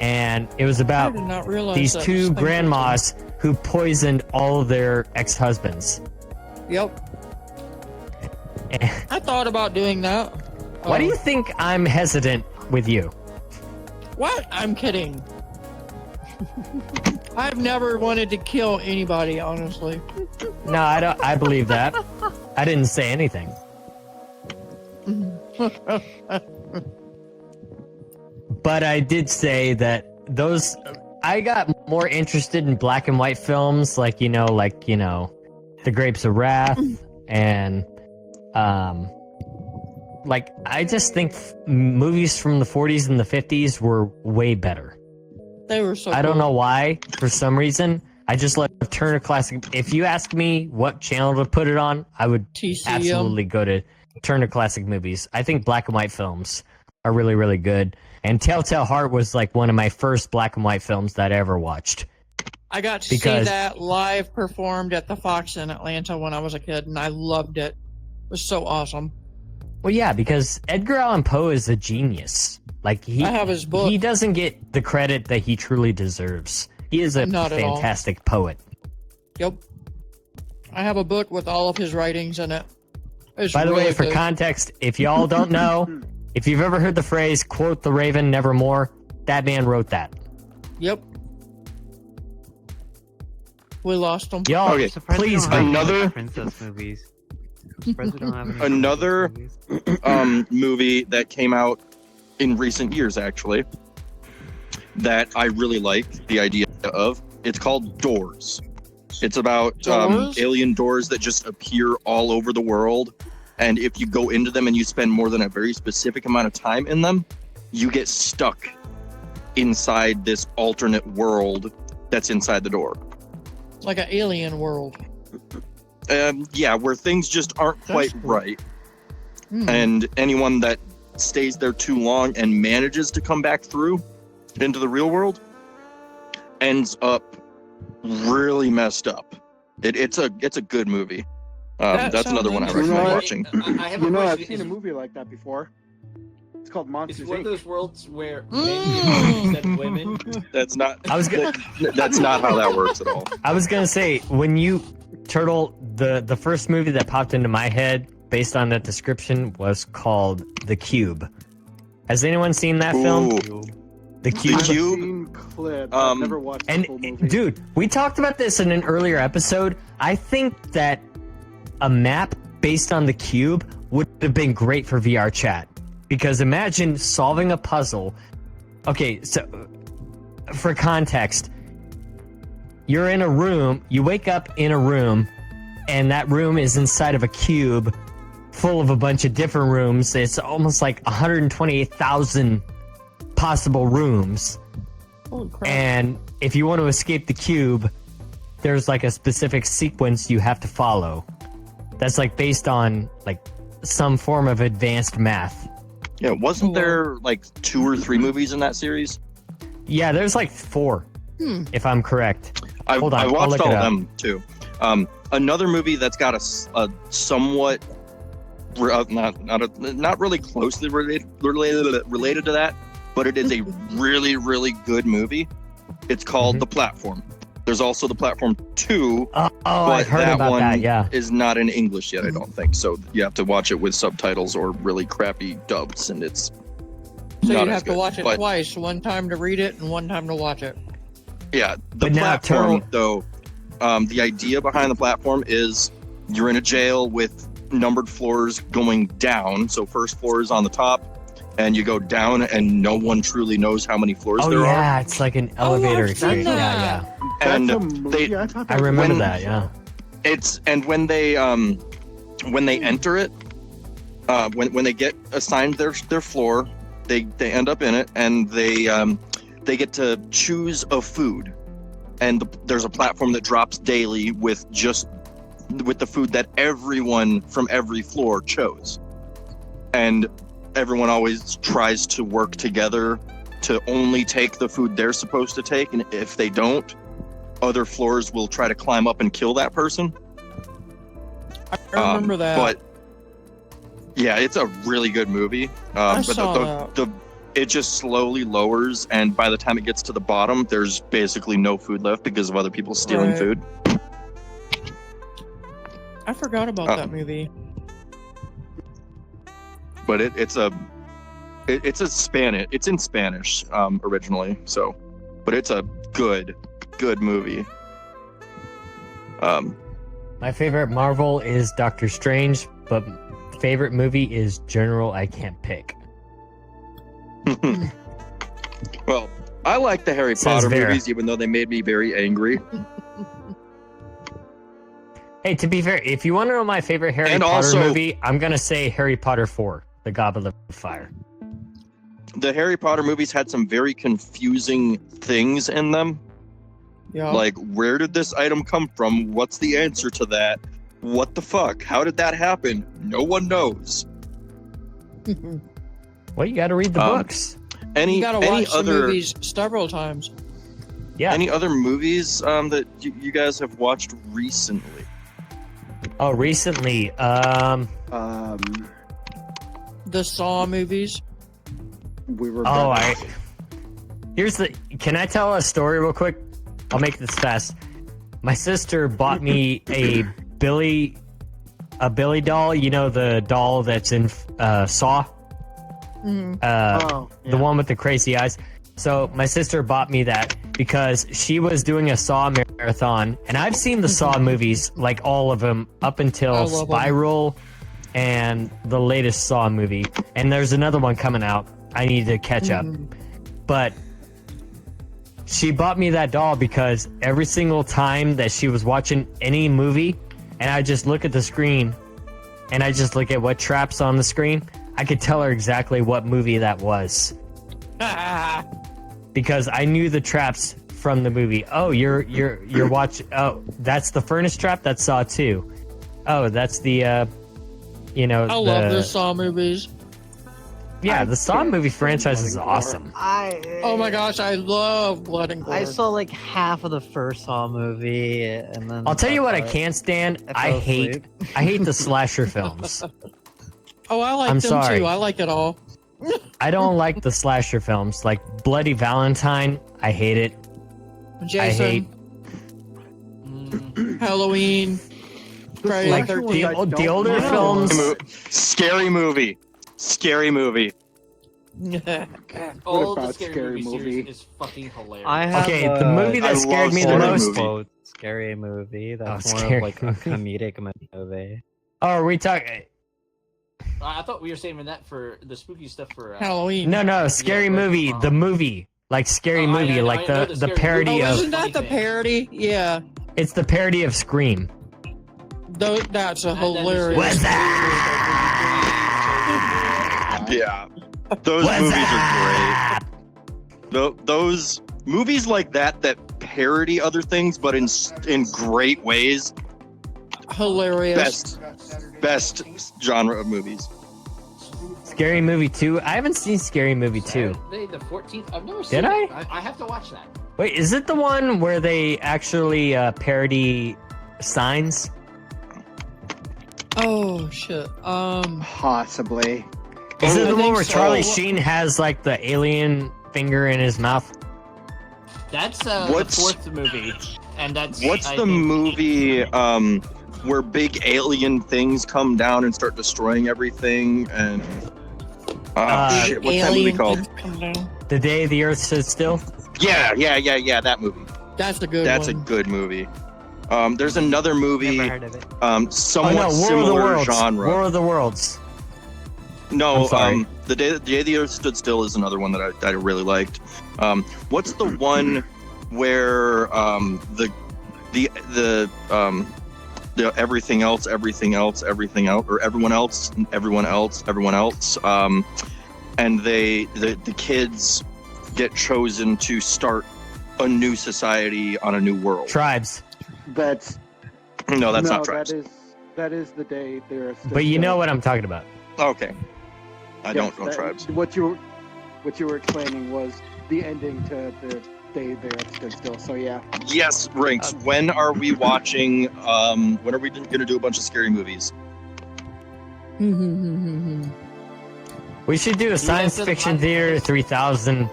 And it was I about did not realize these that was two thing. grandmas who poisoned all of their ex-husbands. Yep. I thought about doing that. Why do you think I'm hesitant with you? What? I'm kidding. I've never wanted to kill anybody, honestly. No, I don't. I believe that. I didn't say anything. But I did say that I got more interested in black and white films, like The Grapes of Wrath, and I just think movies from the 40s and the 50s were way better. They were so I don't cool. know why. For some reason, I just love Turner Classic. If you ask me what channel to put it on, I would TCM. absolutely go to Turner Classic Movies. I think black and white films are really, really good. And Telltale Heart was like one of my first black and white films that I ever watched. I got to Because- see that live performed at the Fox in Atlanta when I was a kid, and I loved it. It was so awesome. Well, yeah, because Edgar Allan Poe is a genius. Like I have his book. he doesn't get the credit that he truly deserves. He is a Not at all. fantastic poet. Yep. I have a book with all of his writings in it. It's By the really way, for good. context, if y'all don't know, if you've ever heard the phrase "quote the Raven, nevermore," that man wrote that. Yep. We lost him. Y'all, Okay, Surprised we please don't have any, like, another- princess movies. Surprised we don't have any Another- princess movies. Movie that came out in recent years, actually, that I really like the idea of. It's called Doors. It's about Doors? alien doors that just appear all over the world, and if you go into them and you spend more than a very specific amount of time in them, you get stuck inside this alternate world that's inside the door. Like an alien world. Yeah, where things just aren't quite cool. right. Hmm. And anyone that stays there too long and manages to come back through into the real world ends up really messed up. It's a good movie. That That's another one I sounds recommend interesting. watching. I have You a know, I've question. seen a movie like that before. It's called It's Monsters one of Inc. those worlds where Mm. men get than women. That's not. I was gonna, That's not how that works at all. I was gonna say when you Turtle, the first movie that popped into my head based on that description was called The Cube. Has anyone seen that film? Ooh. The Cube. I've Cube? seen clips. Um, I've never watched the And full movie. dude, we talked about this in an earlier episode. I think that a map based on the cube would have been great for VR chat. Because imagine solving a puzzle. Okay, so for context, you're in a room, you wake up in a room, and that room is inside of a cube full of a bunch of different rooms. It's almost like 128,000 possible rooms. Holy crap. And if you want to escape the cube, there's like a specific sequence you have to follow. That's like based on like some form of advanced math. Yeah, wasn't there like 2 or 3 movies in that series? Yeah, there's like 4, if I'm correct. I Hold on, I'll watched look it all of up. them too. Another movie that's got a somewhat not really closely related to that, but it is a really good movie. It's called Mhm. The Platform. There's also The Platform 2, Oh, but I've heard that about one that. Yeah. is not in English yet, I don't think. So you have to watch it with subtitles or really crappy dubs, and it's So not you'd as have to good, watch it but- twice. One time to read it and one time to watch it. Yeah, the But now, platform, Turtle- though, the idea behind the platform is you're in a jail with numbered floors going down. So first floor is on the top, and you go down, and no one truly knows how many floors Oh there are. yeah, it's like an elevator I've seen experience. Yeah, that. yeah. That's And a movie. they- I thought I that was remember When- that. Yeah. It's and when they enter it, when they get assigned their floor, they end up in it, and they get to choose a food, and there's a platform that drops daily with the food that everyone from every floor chose, and everyone always tries to work together to only take the food they're supposed to take, and if they don't, other floors will try to climb up and kill that person. I remember that. But yeah, it's a really good movie. I But saw that. it just slowly lowers, and by the time it gets to the bottom, there's basically no food left because of other people stealing Right. food. I forgot about Oh. that movie. But it's in Spanish originally, so, but it's a good movie. My favorite Marvel is Doctor Strange, but favorite movie is General I Can't Pick. Well, I like the Harry Says Potter Vera. movies, even though they made me very angry. Hey, to be fair, if you want to know my favorite Harry And Potter also- movie, I'm gonna say Harry Potter 4, The Goblet of Fire. The Harry Potter movies had some very confusing things in them. Yeah. Like, where did this item come from? What's the answer to that? What the fuck? How did that happen? No one knows. Well, you got to read the Um, books. you Any gotta watch the other movies several times. Yeah. Any other movies that you guys have watched recently? Oh, recently. The Saw movies. We were. Oh, brothers. Here's the. Can I tell a story real quick? I'll make this fast. My sister bought me a Billy doll. You know the doll that's in Saw. Mhm. Oh, The one with the crazy eyes. So my sister bought me that because she was doing a Saw marathon, and I've seen the Saw movies, like all of them, up I until love 'em. Spiral and the latest Saw movie. And there's another one coming out. I need to catch up. Mhm. But she bought me that doll because every single time that she was watching any movie, and I just look at the screen, and I just look at what traps on the screen, I could tell her exactly what movie that was. Because I knew the traps from the movie. Oh, you're watching. Oh, that's the furnace trap. That's Saw 2. Oh, that's the I love the Saw movies. Yeah, the Saw movie franchise is awesome. Oh my gosh, I love Blood and Gore. I saw like half of the first Saw movie, and then I'll tell you what I can't stand. I fell hate asleep. the slasher films. Oh, I like I'm them sorry. too. I like it all. I don't like the slasher films. Like Bloody Valentine, I hate it. Jason, hate- Halloween, Friday Like the slasher 13th. ones I the don't older mind. films. Scary movie. All the about scary, Scary movie Movie? series is fucking hilarious. I have, Okay, the movie that I scared love me the horror most. movie. quote, scary movie. That's more scary of like a movie. comedic movie. Oh, are we talking? I thought we were saving that for the spooky stuff for Halloween. No, scary Yeah, movie. but- The movie, like scary Oh, movie, I know like the the Scary parody Movie. Oh, of. isn't that the Funny thing. parody? Yeah. It's the parody of Scream. That's a That is hilarious. What's Yeah, those What's movies that? are great. Those movies like that parody other things, but in great ways. Hilarious. Best genre of movies. Scary Movie 2. I haven't seen Scary Movie 2. Saturday the 14th. I've never seen Did it. I? I have to watch that. Wait, is it the one where they actually parody Signs? Oh shit. Possibly. Is it I the one think where so. Charlie Sheen has like the alien finger in his mouth? That's the What's- fourth movie, and that's What's I the think- movie where big alien things come down and start destroying everything? And shit, what's that movie Alien called? things come down. The Day the Earth Stood Still? Yeah, that movie. That's a good That's a one. good movie. There's another movie, Never heard of it. somewhat War of the similar Worlds. genre. War of the Worlds. No, I'm sorry. the day the Earth Stood Still is another one that I really liked. What's the one where the everything else, or everyone else, and the kids get chosen to start a new society on a new world. Tribes. That's No, that's not Tribes. That is the day there. But you know what I'm talking about. Okay, I don't know Tribes. What you were explaining was the ending to the day there stood still. So yeah. Yes, Rinks. When are we watching? When are we going to do a bunch of scary movies? We should do a science to the fiction podcast. theater 3000.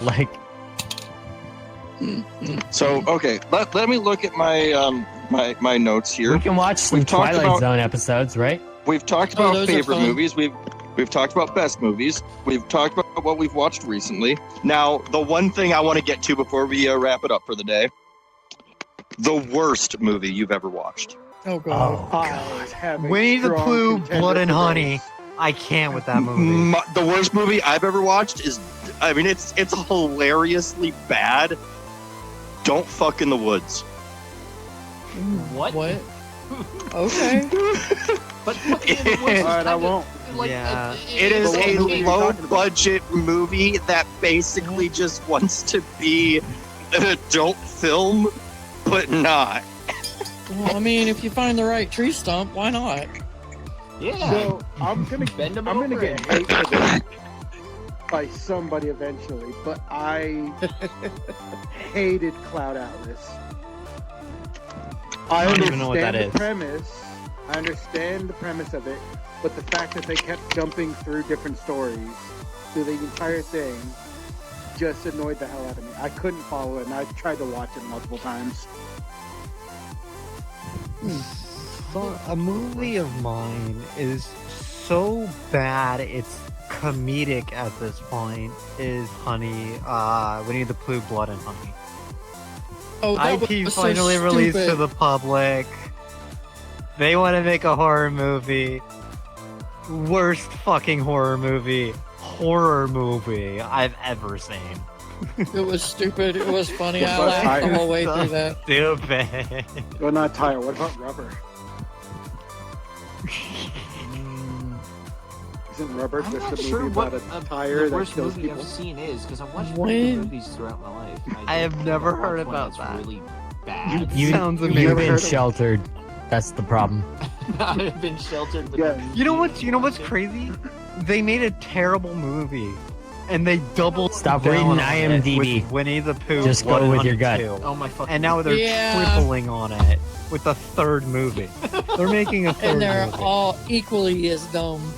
Like, So okay, let me look at my my notes here. we can watch some We've talked Twilight about- Zone episodes, right? We've talked Oh, about those are favorite fun. movies. We've talked about best movies. We've talked about what we've watched recently. Now, the one thing I want to get to before we wrap it up for the day: the worst movie you've ever watched. Oh god. I have a Winnie the strong Pooh, contender Blood and for Honey. this. I can't with that movie. The worst movie I've ever watched is, I mean, it's hilariously bad. Don't Fuck in the Woods. What? What? Okay. But all Alright, I won't. Yeah. It is But what a movie are you talking about? low-budget movie that basically just wants to be an adult film, but not. Well, I mean, if you find the right tree stump, why not? Yeah. So I'm gonna Bend 'em I'm gonna over get it. hate for this. by somebody eventually, but I hated Cloud Atlas. I don't even know what that the is. premise. I understand the premise of it, but the fact that they kept jumping through different stories through the entire thing just annoyed the hell out of me. I couldn't follow it, and I tried to watch it multiple times. So, a movie of mine is so bad it's comedic at this point. Is Honey, Winnie the Pooh, Blood and Honey. Oh, that IP was so finally released to stupid. the public. They want to make a horror movie. Worst fucking horror movie I've ever seen. It was stupid. It was funny. What I about laughed the Tiger? whole way through that. Stupid. Well, not Tire. What about Rubber? Isn't Rubber I'm just not a movie sure about what a tire the that worst kills movie people? I've seen is, because I've watched When? pretty good movies throughout my life. I have don't never watch heard one about that's that. Really bad. Sounds You've amazing. been heard of- sheltered. That's the problem. I've been sheltered. With Yeah. the You know movie what's watching. crazy? They made a terrible movie, and they doubled Stop down reading on it IMDb. with Winnie the Pooh. Just Blood go and with your Honey gut. 2. Oh my fucking! And now they're Yeah. tripling on it with a third movie. They're making a third And they're movie. all equally as dumb.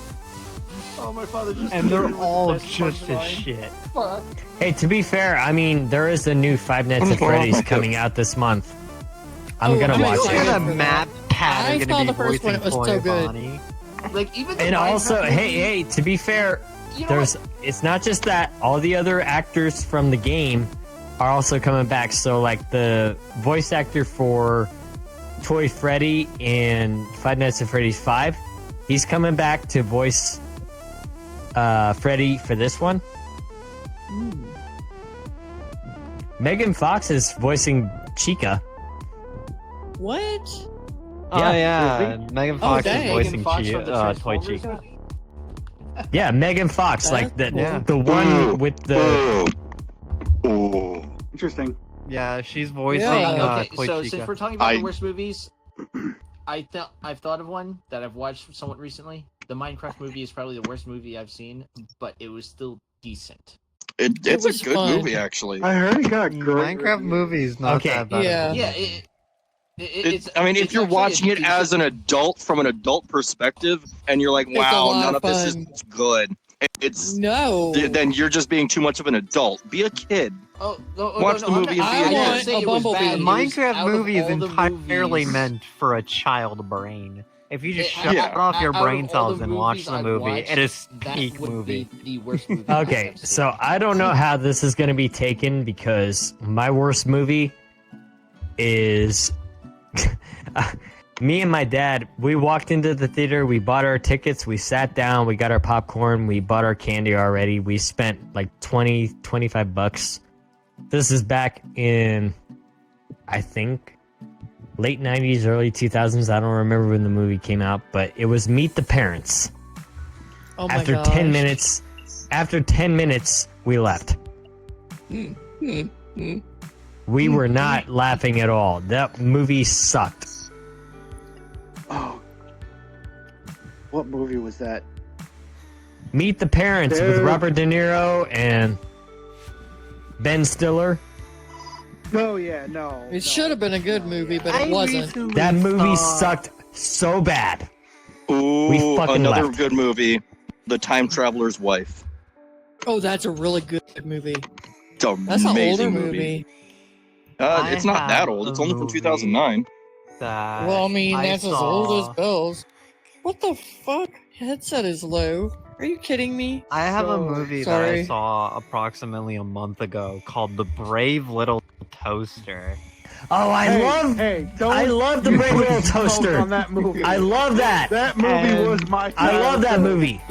Oh my father just. And they're with the all best just as punchline. shit. Fuck. Hey, to be fair, I mean, there is a new Five Nights at Freddy's coming out this month. I'm Oh, gonna I'm watch excited it. for And that. Matt Pat I are saw gonna be the first one, voicing it was Toy so good. Bonnie. Like even. The And also, Minecraft hey, movie- to be fair, you know there's it's not just that. All the other actors from the game are also coming back. So, like the voice actor for Toy Freddy in Five Nights at Freddy's 5, he's coming back to voice Freddy for this one. Megan Fox is voicing Chica. What? Oh Yeah. yeah, Megan Fox is dang. voicing Megan Fox from the Toy Transformers Chica. movie? Yeah, Megan Fox, like the Yeah. the one with the. Ooh. Interesting. Yeah, she's voicing Yeah. Okay, Toy so Chica. since we're talking about I- the worst movies, I've thought of one that I've watched somewhat recently. The Minecraft movie is probably the worst movie I've seen, but it was still decent. It's was a good fun. movie, actually. I heard it got great Minecraft reviews. movie's not Okay. that bad. Yeah. Yeah, it's. I mean, if it's you're actually watching a it as decent- an adult from an adult perspective, and you're like, It's a "Wow, lot none of of this is fun. good," it's No. then you're just being too much of an adult. Be a kid. Oh, no, Watch the I'm movie not- and be I a didn't kid. say I it want was a bad. It was Minecraft out of movie is all the entirely movies- meant for a child brain. If you just it- shut Yeah. off your out of brain all cells the and watch movies the I've movie, watched, it is that peak would movie. be the worst movie. Okay, I've seen. so I don't know how this is going to be taken because my worst movie is me and my dad. We walked into the theater, we bought our tickets, we sat down, we got our popcorn, we bought our candy already. We spent like 25 bucks. This is back in, I think, late 90s, early 2000s. I don't remember when the movie came out, but it was Meet the Parents. Oh my After gosh. 10 minutes, we left. We were not laughing at all. That movie sucked. Oh. What movie was that? Meet the Parents with Dude. Robert De Niro and Ben Stiller. Oh yeah, no. It should have been a good movie, but it wasn't. That movie sucked so bad. Ooh, We fucking another left. good movie, The Time Traveler's Wife. Oh, that's a really good movie. It's an That's an older amazing movie. It's not I that have old. It's a only from movie 2009. That Well, I mean, that's as old saw- as bells. What the fuck? Headset is low. Are you kidding me? I have a So- movie that I sorry. saw approximately a month ago called The Brave Little Toaster. Oh, Hey, don't I love The you Brave put Little smoke Toaster. on that movie. I love that. That movie And was my. I love that movie.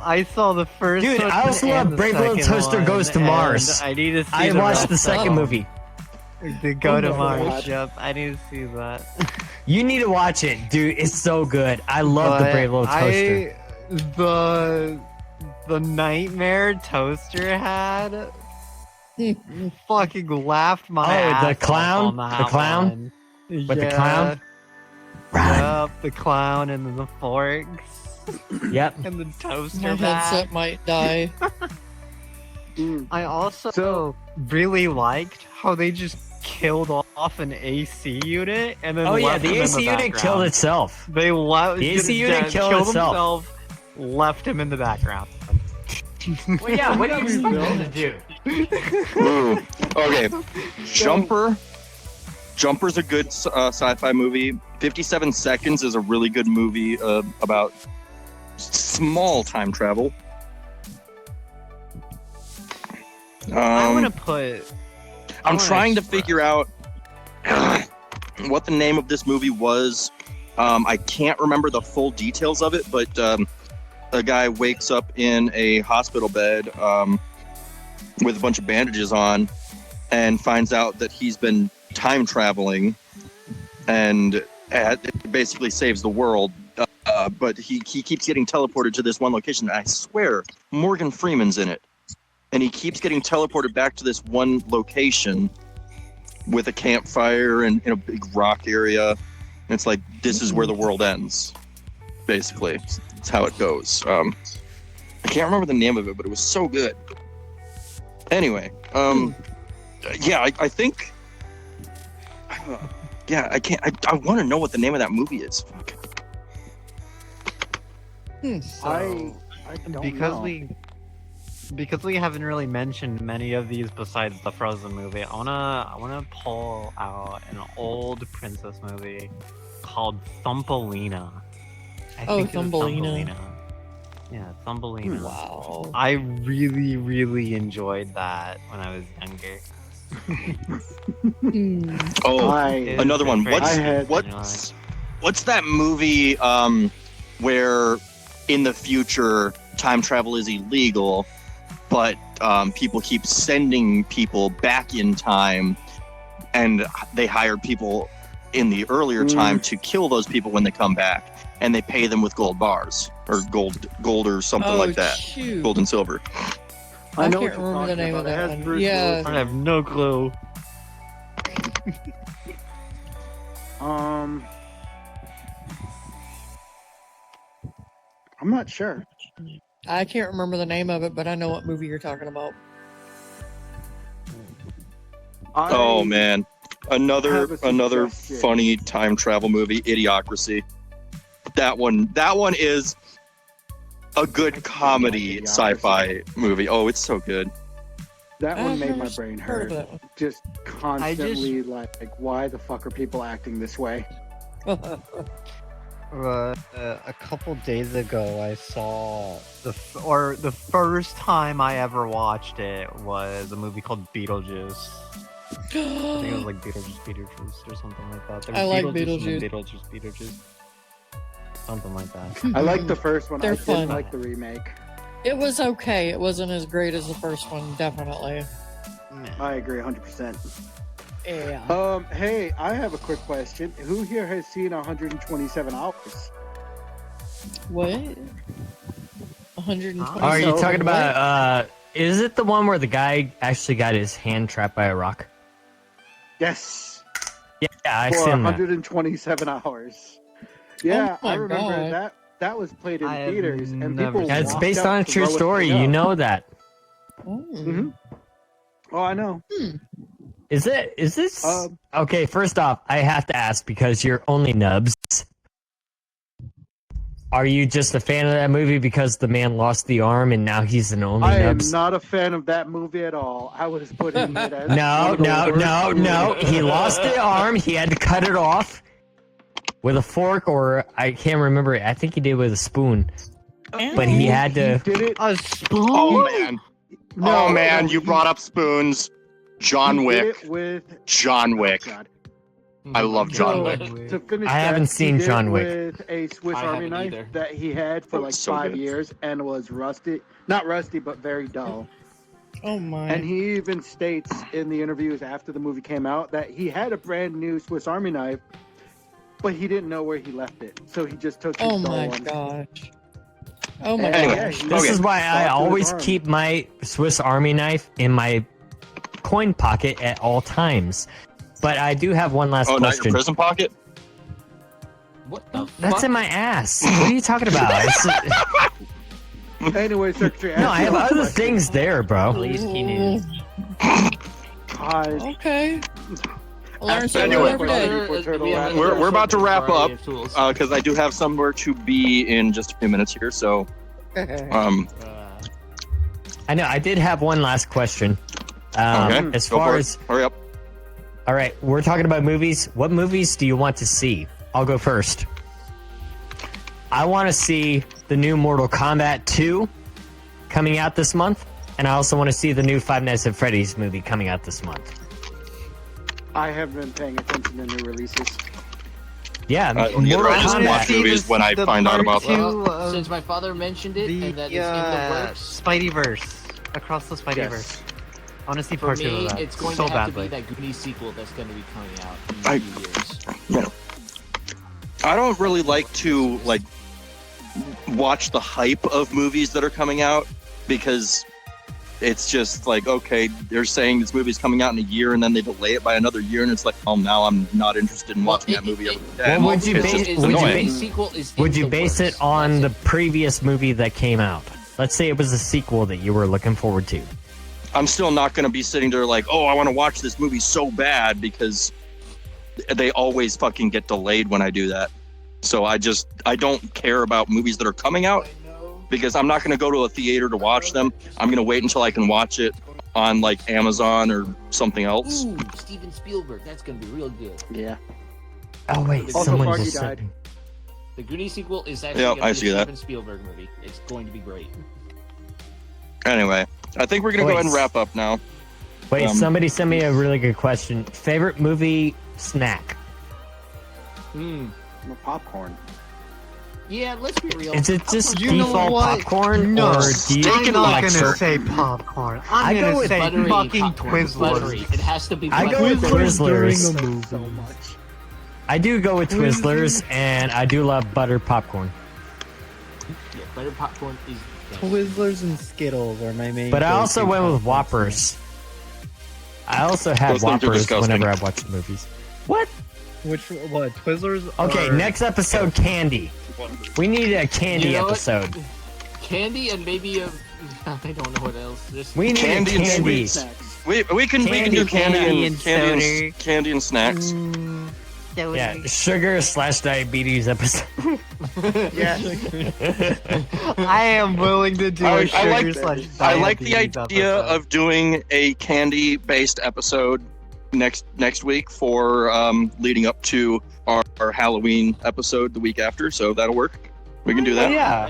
I saw the first Dude, one I also and love the Brave Little second Toaster one, Goes to and Mars. I need to see I the watched rest the second of movie. The Go Oh to my Mars. God. Yep, I need to see that. You need to watch it, dude. It's so good. I love The But Brave Little Toaster. The nightmare Toaster had fucking laughed my ass the clown? off on The that clown? one. With the clown? Run. Yep, the clown and then the forks. Yep. and the toaster My bag. headset might die. Mm. I also So- really liked how they just killed off an AC unit and then Oh yeah, left the him in AC unit background. killed itself. They The AC unit killed itself. himself, left him in the background. Well, yeah. What do you expect them to do? Ooh. Okay, Jumper. Jumper's a good sci-fi movie. 57 Seconds is a really good movie about small time travel. I want to put. I'm wanna trying to express- figure out what the name of this movie was. I can't remember the full details of it, but a guy wakes up in a hospital bed with a bunch of bandages on and finds out that he's been time traveling and it basically saves the world. But he keeps getting teleported to this one location. I swear, Morgan Freeman's in it. And he keeps getting teleported back to this one location with a campfire and in a big rock area. And it's like, this is where the world ends, basically. That's how it goes. I can't remember the name of it, but it was so good. Anyway, yeah, I think... yeah, I can't... I want to know what the name of that movie is. Fuck. I don't because know. we haven't really mentioned many of these besides the Frozen movie. I wanna pull out an old princess movie called Thumbelina. I Oh, think it was Thumbelina. Yeah, Thumbelina. Wow. I really, really enjoyed that when I was younger. Hmm. Oh, It another was one. very What's that movie where in the future time travel is illegal, but people keep sending people back in time, and they hire people in the earlier time to kill those people when they come back, and they pay them with gold bars or gold or something like that, Shoot. gold and silver. I know can't what you're remember the talking name of about. It that has one. Bruce Yeah. Willis I in it. have no clue. I'm not sure. I can't remember the name of it, but I know what movie you're talking about. Oh man, another have a suggestion. funny time travel movie, Idiocracy. That one is a good comedy Idiocracy. sci-fi movie. Oh, it's so good. That one I've made my never brain heard of hurt. that one. Just constantly like, why the fuck are people acting this way? A couple days ago, I saw the first time I ever watched it was a movie called Beetlejuice. I think it was like Beetlejuice or something like that. There I was like and then Beetlejuice. Something like that. I like the first one. They're I fun. didn't like the remake. It was okay. It wasn't as great as the first one, definitely. I agree 100%. Yeah. Hey, I have a quick question. Who here has seen 127 hours? What? 120. Are you So, talking about? Is it the one where the guy actually got his hand trapped by a rock? Yes. Yeah, I've For seen that. 127 hours. Yeah, Oh my I remember God. that was played in I have theaters, and never people. seen Yeah, it's walked based out on a the true lowest story. thing You up. know that. Mhm. Oh, I know. Is it? Is this? Um, Okay, first off, I have to ask because you're only nubs. Are you just a fan of that movie because the man lost the arm and now he's an only I am nubs? not a fan of that movie at all. I was putting it as No, one of the no, worst no, no. movies. He lost the arm. He had to cut it off with a fork, or I can't remember. I think he did with a spoon. But he had to. He did it. A spoon? Oh man, No, oh man, no, you he- brought up spoons. John he Wick. Did it with John Wick. Oh, God. I love John So, Wick. to finish I that, haven't he seen did it John Wick. with a Swiss I Army haven't knife either. that he had for Oh, like it's so 5 good. years and was rusty. Not rusty, but very dull. Oh my. And he even states in the interviews after the movie came out that he had a brand new Swiss Army knife, but he didn't know where he left it. So he just took his Oh dull my one. gosh. Oh my Anyway, gosh. he This Okay. is why I stuck to his always arm. keep my Swiss Army knife in my coin pocket at all times. But I do have one last Oh, not your question. prison pocket? What the That's fuck? in my ass. What are you talking about? Anyway, Secretary. No, I have other things there, bro. Please, Keenan. Okay. Learn something Anyway. every day. We're about to wrap up, Variety of tools. because I do have somewhere to be in just a few minutes here. So, I know. I did have one last question. okay, As go far for it. as Hurry up. all right, we're talking about movies. What movies do you want to see? I'll go first. I want to see the new Mortal Kombat 2 coming out this month, and I also want to see the new Five Nights at Freddy's movie coming out this month. I have been paying attention to new releases. Yeah, Either I just Kombat. watch movies when I find out about them. Well, since my father mentioned it and that it's in the works, Spideyverse. Across the Spideyverse. I want to see for part 2 me, of that it's going so to have badly. to be that Goonies sequel that's going to be coming out I- in a few years. I don't really like to watch the hype of movies that are coming out, because it's just like, okay, they're saying this movie's coming out in a year and then they delay it by another year, and it's like, oh, now I'm not interested in watching that movie every day. Well, would you It's base- just would you annoying. base- Sequel is Would in you the base works. it on the That's previous movie that came out? Let's say it was a sequel that you were looking forward to. I'm still not going to be sitting there like, oh, I want to watch this movie so bad, because they always fucking get delayed when I do that. So I don't care about movies that are coming out, because I'm not going to go to a theater to watch them. I'm going to wait until I can watch it on Amazon or something else. Ooh, Steven Spielberg. That's going to be real good. Yeah. Oh wait, Also, someone Foggy just died. said. The Goonies sequel is actually Yeah, going I to see be a that. Steven Spielberg movie. It's going to be great. Anyway, I think we're going to go ahead and wrap up now. Wait, Um, somebody sent me a really good question. Favorite movie snack? Popcorn. Yeah, let's be real. Is it just You know default what? popcorn, No, or do you I'm not like gonna certain- say popcorn. I I'm go gonna with say Buttery fucking popcorn. Buttery. Twizzlers. It has to be I buttery. go with Twizzlers. during a movie. So much. I do go with Twizzlers, and I do love buttered popcorn. Yeah, butter popcorn is best. Twizzlers and Skittles are my main. But I also go-to went with popcorn Whoppers. I also had Those things are Whoppers disgusting. whenever I watched movies. What? snacks. What? Twizzlers? Okay, or- next episode, candy. We need a candy You know what? episode. Candy and maybe a. I don't know what else. There's We need Candy a and candy. Snacks. We can do Candy candy and snacks. Yeah, sugar/diabetes episode. I am willing to do I a sugar like- slash I like the diabetes idea episode. of doing a candy-based episode next week for leading up to our Halloween episode the week after. So that'll work. We can do that. Yeah.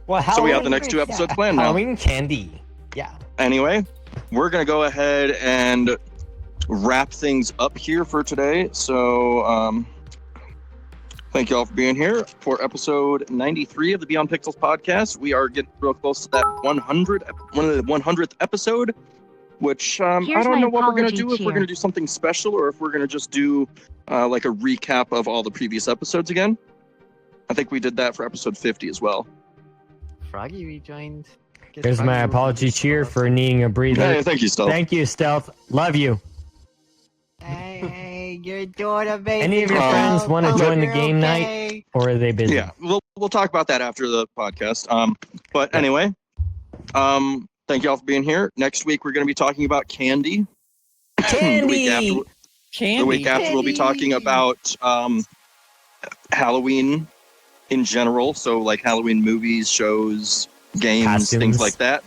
Well, So we have the Halloween- next two episodes planned now. Halloween candy. Yeah. Anyway, we're gonna go ahead and wrap things up here for today. So thank you all for being here for episode 93 of the Beyond Pixels podcast. We are getting real close to that 100th episode, which I Here's don't my know what we're gonna apology, do, if we're Cheer. gonna do something special or if we're gonna just do like a recap of all the previous episodes again. I think we did that for episode 50 as well. Froggy rejoined. Guess Here's my Froggy apology, rejoined. Cheer, for needing a breather. Hey, thank you, Stealth. Thank you, Stealth. Love you. Hey, you're doing amazing. Any of your friends want to join the game night, or are they busy? Yeah, we'll talk about that after the podcast. But anyway, thank you all for being here. Next week we're going to be talking about candy. Candy. The week after we'll be talking about Halloween in general. So like Halloween movies, shows, games, Costumes. things like that.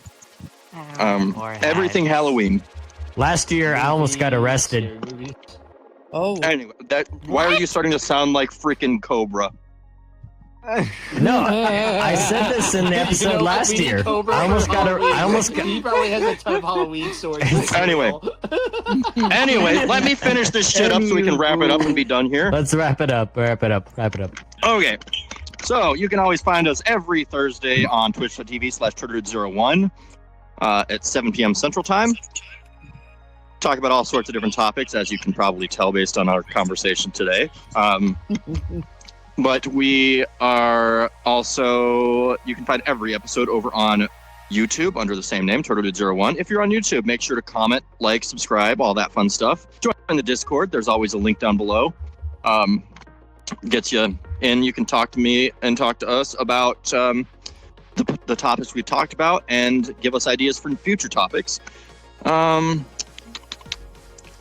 Everything Halloween. Last year, I almost got arrested. Oh, Anyway, why are you starting to sound like freaking Cobra? No, I said this in the episode last year. I almost got. He probably has a ton of Halloween stories. Anyway. Anyway, let me finish this shit up so we can wrap it up and be done here. Let's wrap it up. Wrap it up. Wrap it up. Okay. So you can always find us every Thursday on twitch.tv/Turtledude01 at 7 p.m. Central Time. Talk about all sorts of different topics, as you can probably tell based on our conversation today. But we are also, you can find every episode over on YouTube under the same name, Turtledude01. If you're on YouTube, make sure to comment, like, subscribe, all that fun stuff. Join the Discord. There's always a link down below. Gets you and you can talk to me and talk to us about the topics we talked about, and give us ideas for future topics.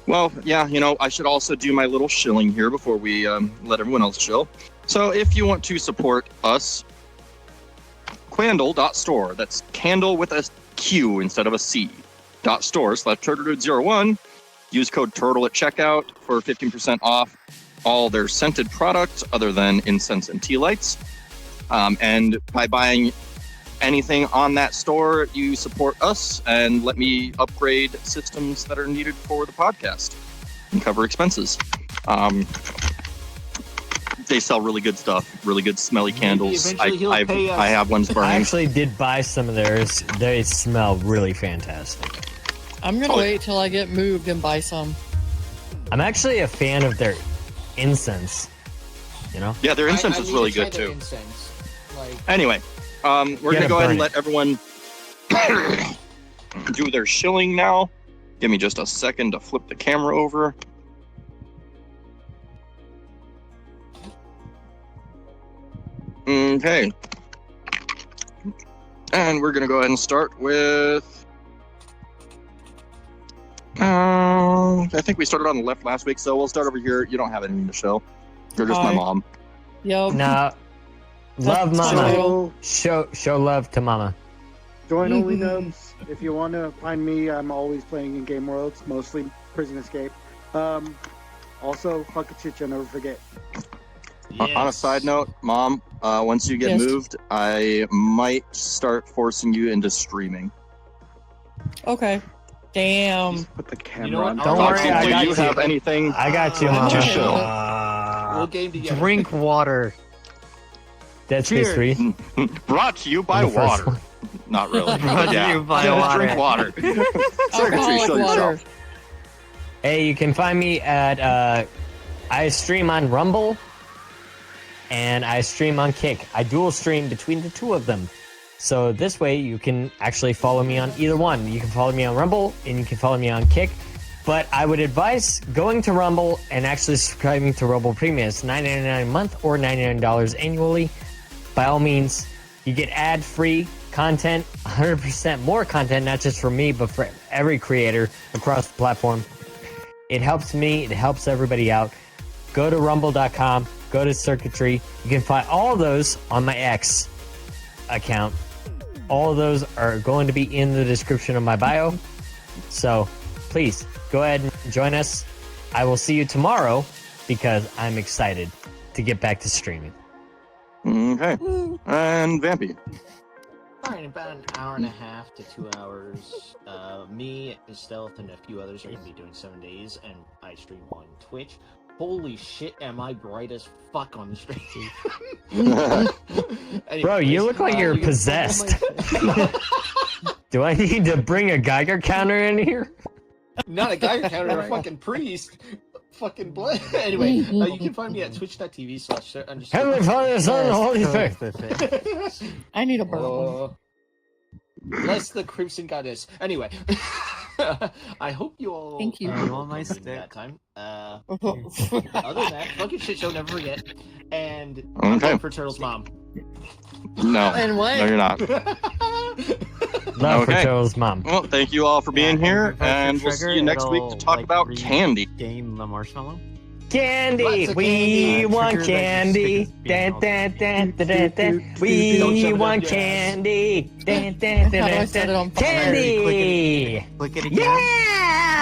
Well, yeah, I should also do my little shilling here before we let everyone else chill. So if you want to support us, Quandle.store, that's candle with a Q instead of a C, .store/turtledude01. Use code TURTLE at checkout for 15% off all their scented products other than incense and tea lights. And by buying anything on that store, you support us and let me upgrade systems that are needed for the podcast and cover expenses. They sell really good stuff, really good smelly candles. eventually he'll pay us. I have ones I burning. actually did buy some of theirs. They smell really fantastic. I'm gonna Oh. wait till I get moved and buy some. I'm actually a fan of their incense. Yeah, their incense I is need really to try good their too. Incense. Like, Anyway, we're Get gonna it go ahead and burning. let everyone do their shilling now. Give me just a second to flip the camera over. Okay. And we're gonna go ahead and start with. I think we started on the left last week, so we'll start over here. You don't have anything to show. You're just my Hi. mom. Yup. Nah, love That's mama. true. Show love to mama. Join only Mhm. nubs. If you want to find me, I'm always playing in Game Worlds, mostly Prison Escape. Also, fuck a chicha, never forget. On a yes. side note, Mom, once you get Yes. moved, I might start forcing you into streaming. Okay. Damn. Just put the camera know what? on. Don't Foxy, worry, I do got you you. have anything? I got you, I'm mama. Just show. We'll game together. Drink water. Dead Space Cheers. 3. Brought to you by The first water. one. Not really. Brought to yeah. you by Drink water. water. Alcoholic show water. yourself. Hey, you can find me at I stream on Rumble and I stream on Kick. I dual stream between the two of them. So this way you can actually follow me on either one. You can follow me on Rumble and you can follow me on Kick. But I would advise going to Rumble and actually subscribing to Rumble Premium. It's $9.99 a month or $99 annually. By all means, you get ad-free content, 100% more content, not just for me, but for every creator across the platform. It helps me. It helps everybody out. Go to rumble.com. Go to Circuitry. You can find all of those on my X account. All of those are going to be in the description of my bio. So please go ahead and join us. I will see you tomorrow because I'm excited to get back to streaming. Okay. And Vampy. All right, in about an hour and a half to 2 hours, me, Stealth, and a few others are going to be doing 7 days, and I stream on Twitch. Holy shit, am I bright as fuck on the stream. Bro, you look like you're you can possessed. follow my- Do I need to bring a Geiger counter in here? Not a Geiger counter, a fucking priest. Fucking blood. Anyway, you can find me at twitch.tv/. Heavenly Father, Son, and Holy Spirit. I need a bourbon. Bless the Crimson Goddess. Anyway, I hope you all. Thank you. I want my listened stick. That time. Other than that, fucking shit show, never forget. And I'm Okay. going for Turtle's mom. No. And what? No, you're not. Love for Okay. Turtle's mom. Well, thank you all for being Yeah, here, and if I and we'll trigger, see you next week to it'll, talk like, about candy. Game the marshmallow. Candy, Lots of we candy. want Trigger that candy. just sticks Dun, being dun, dun, dun, dun, dun. Don't We shove it up want your ass. candy. Dun, dun, dun, How do I dun, set it dun. on fire? Candy. Click it again. Yeah.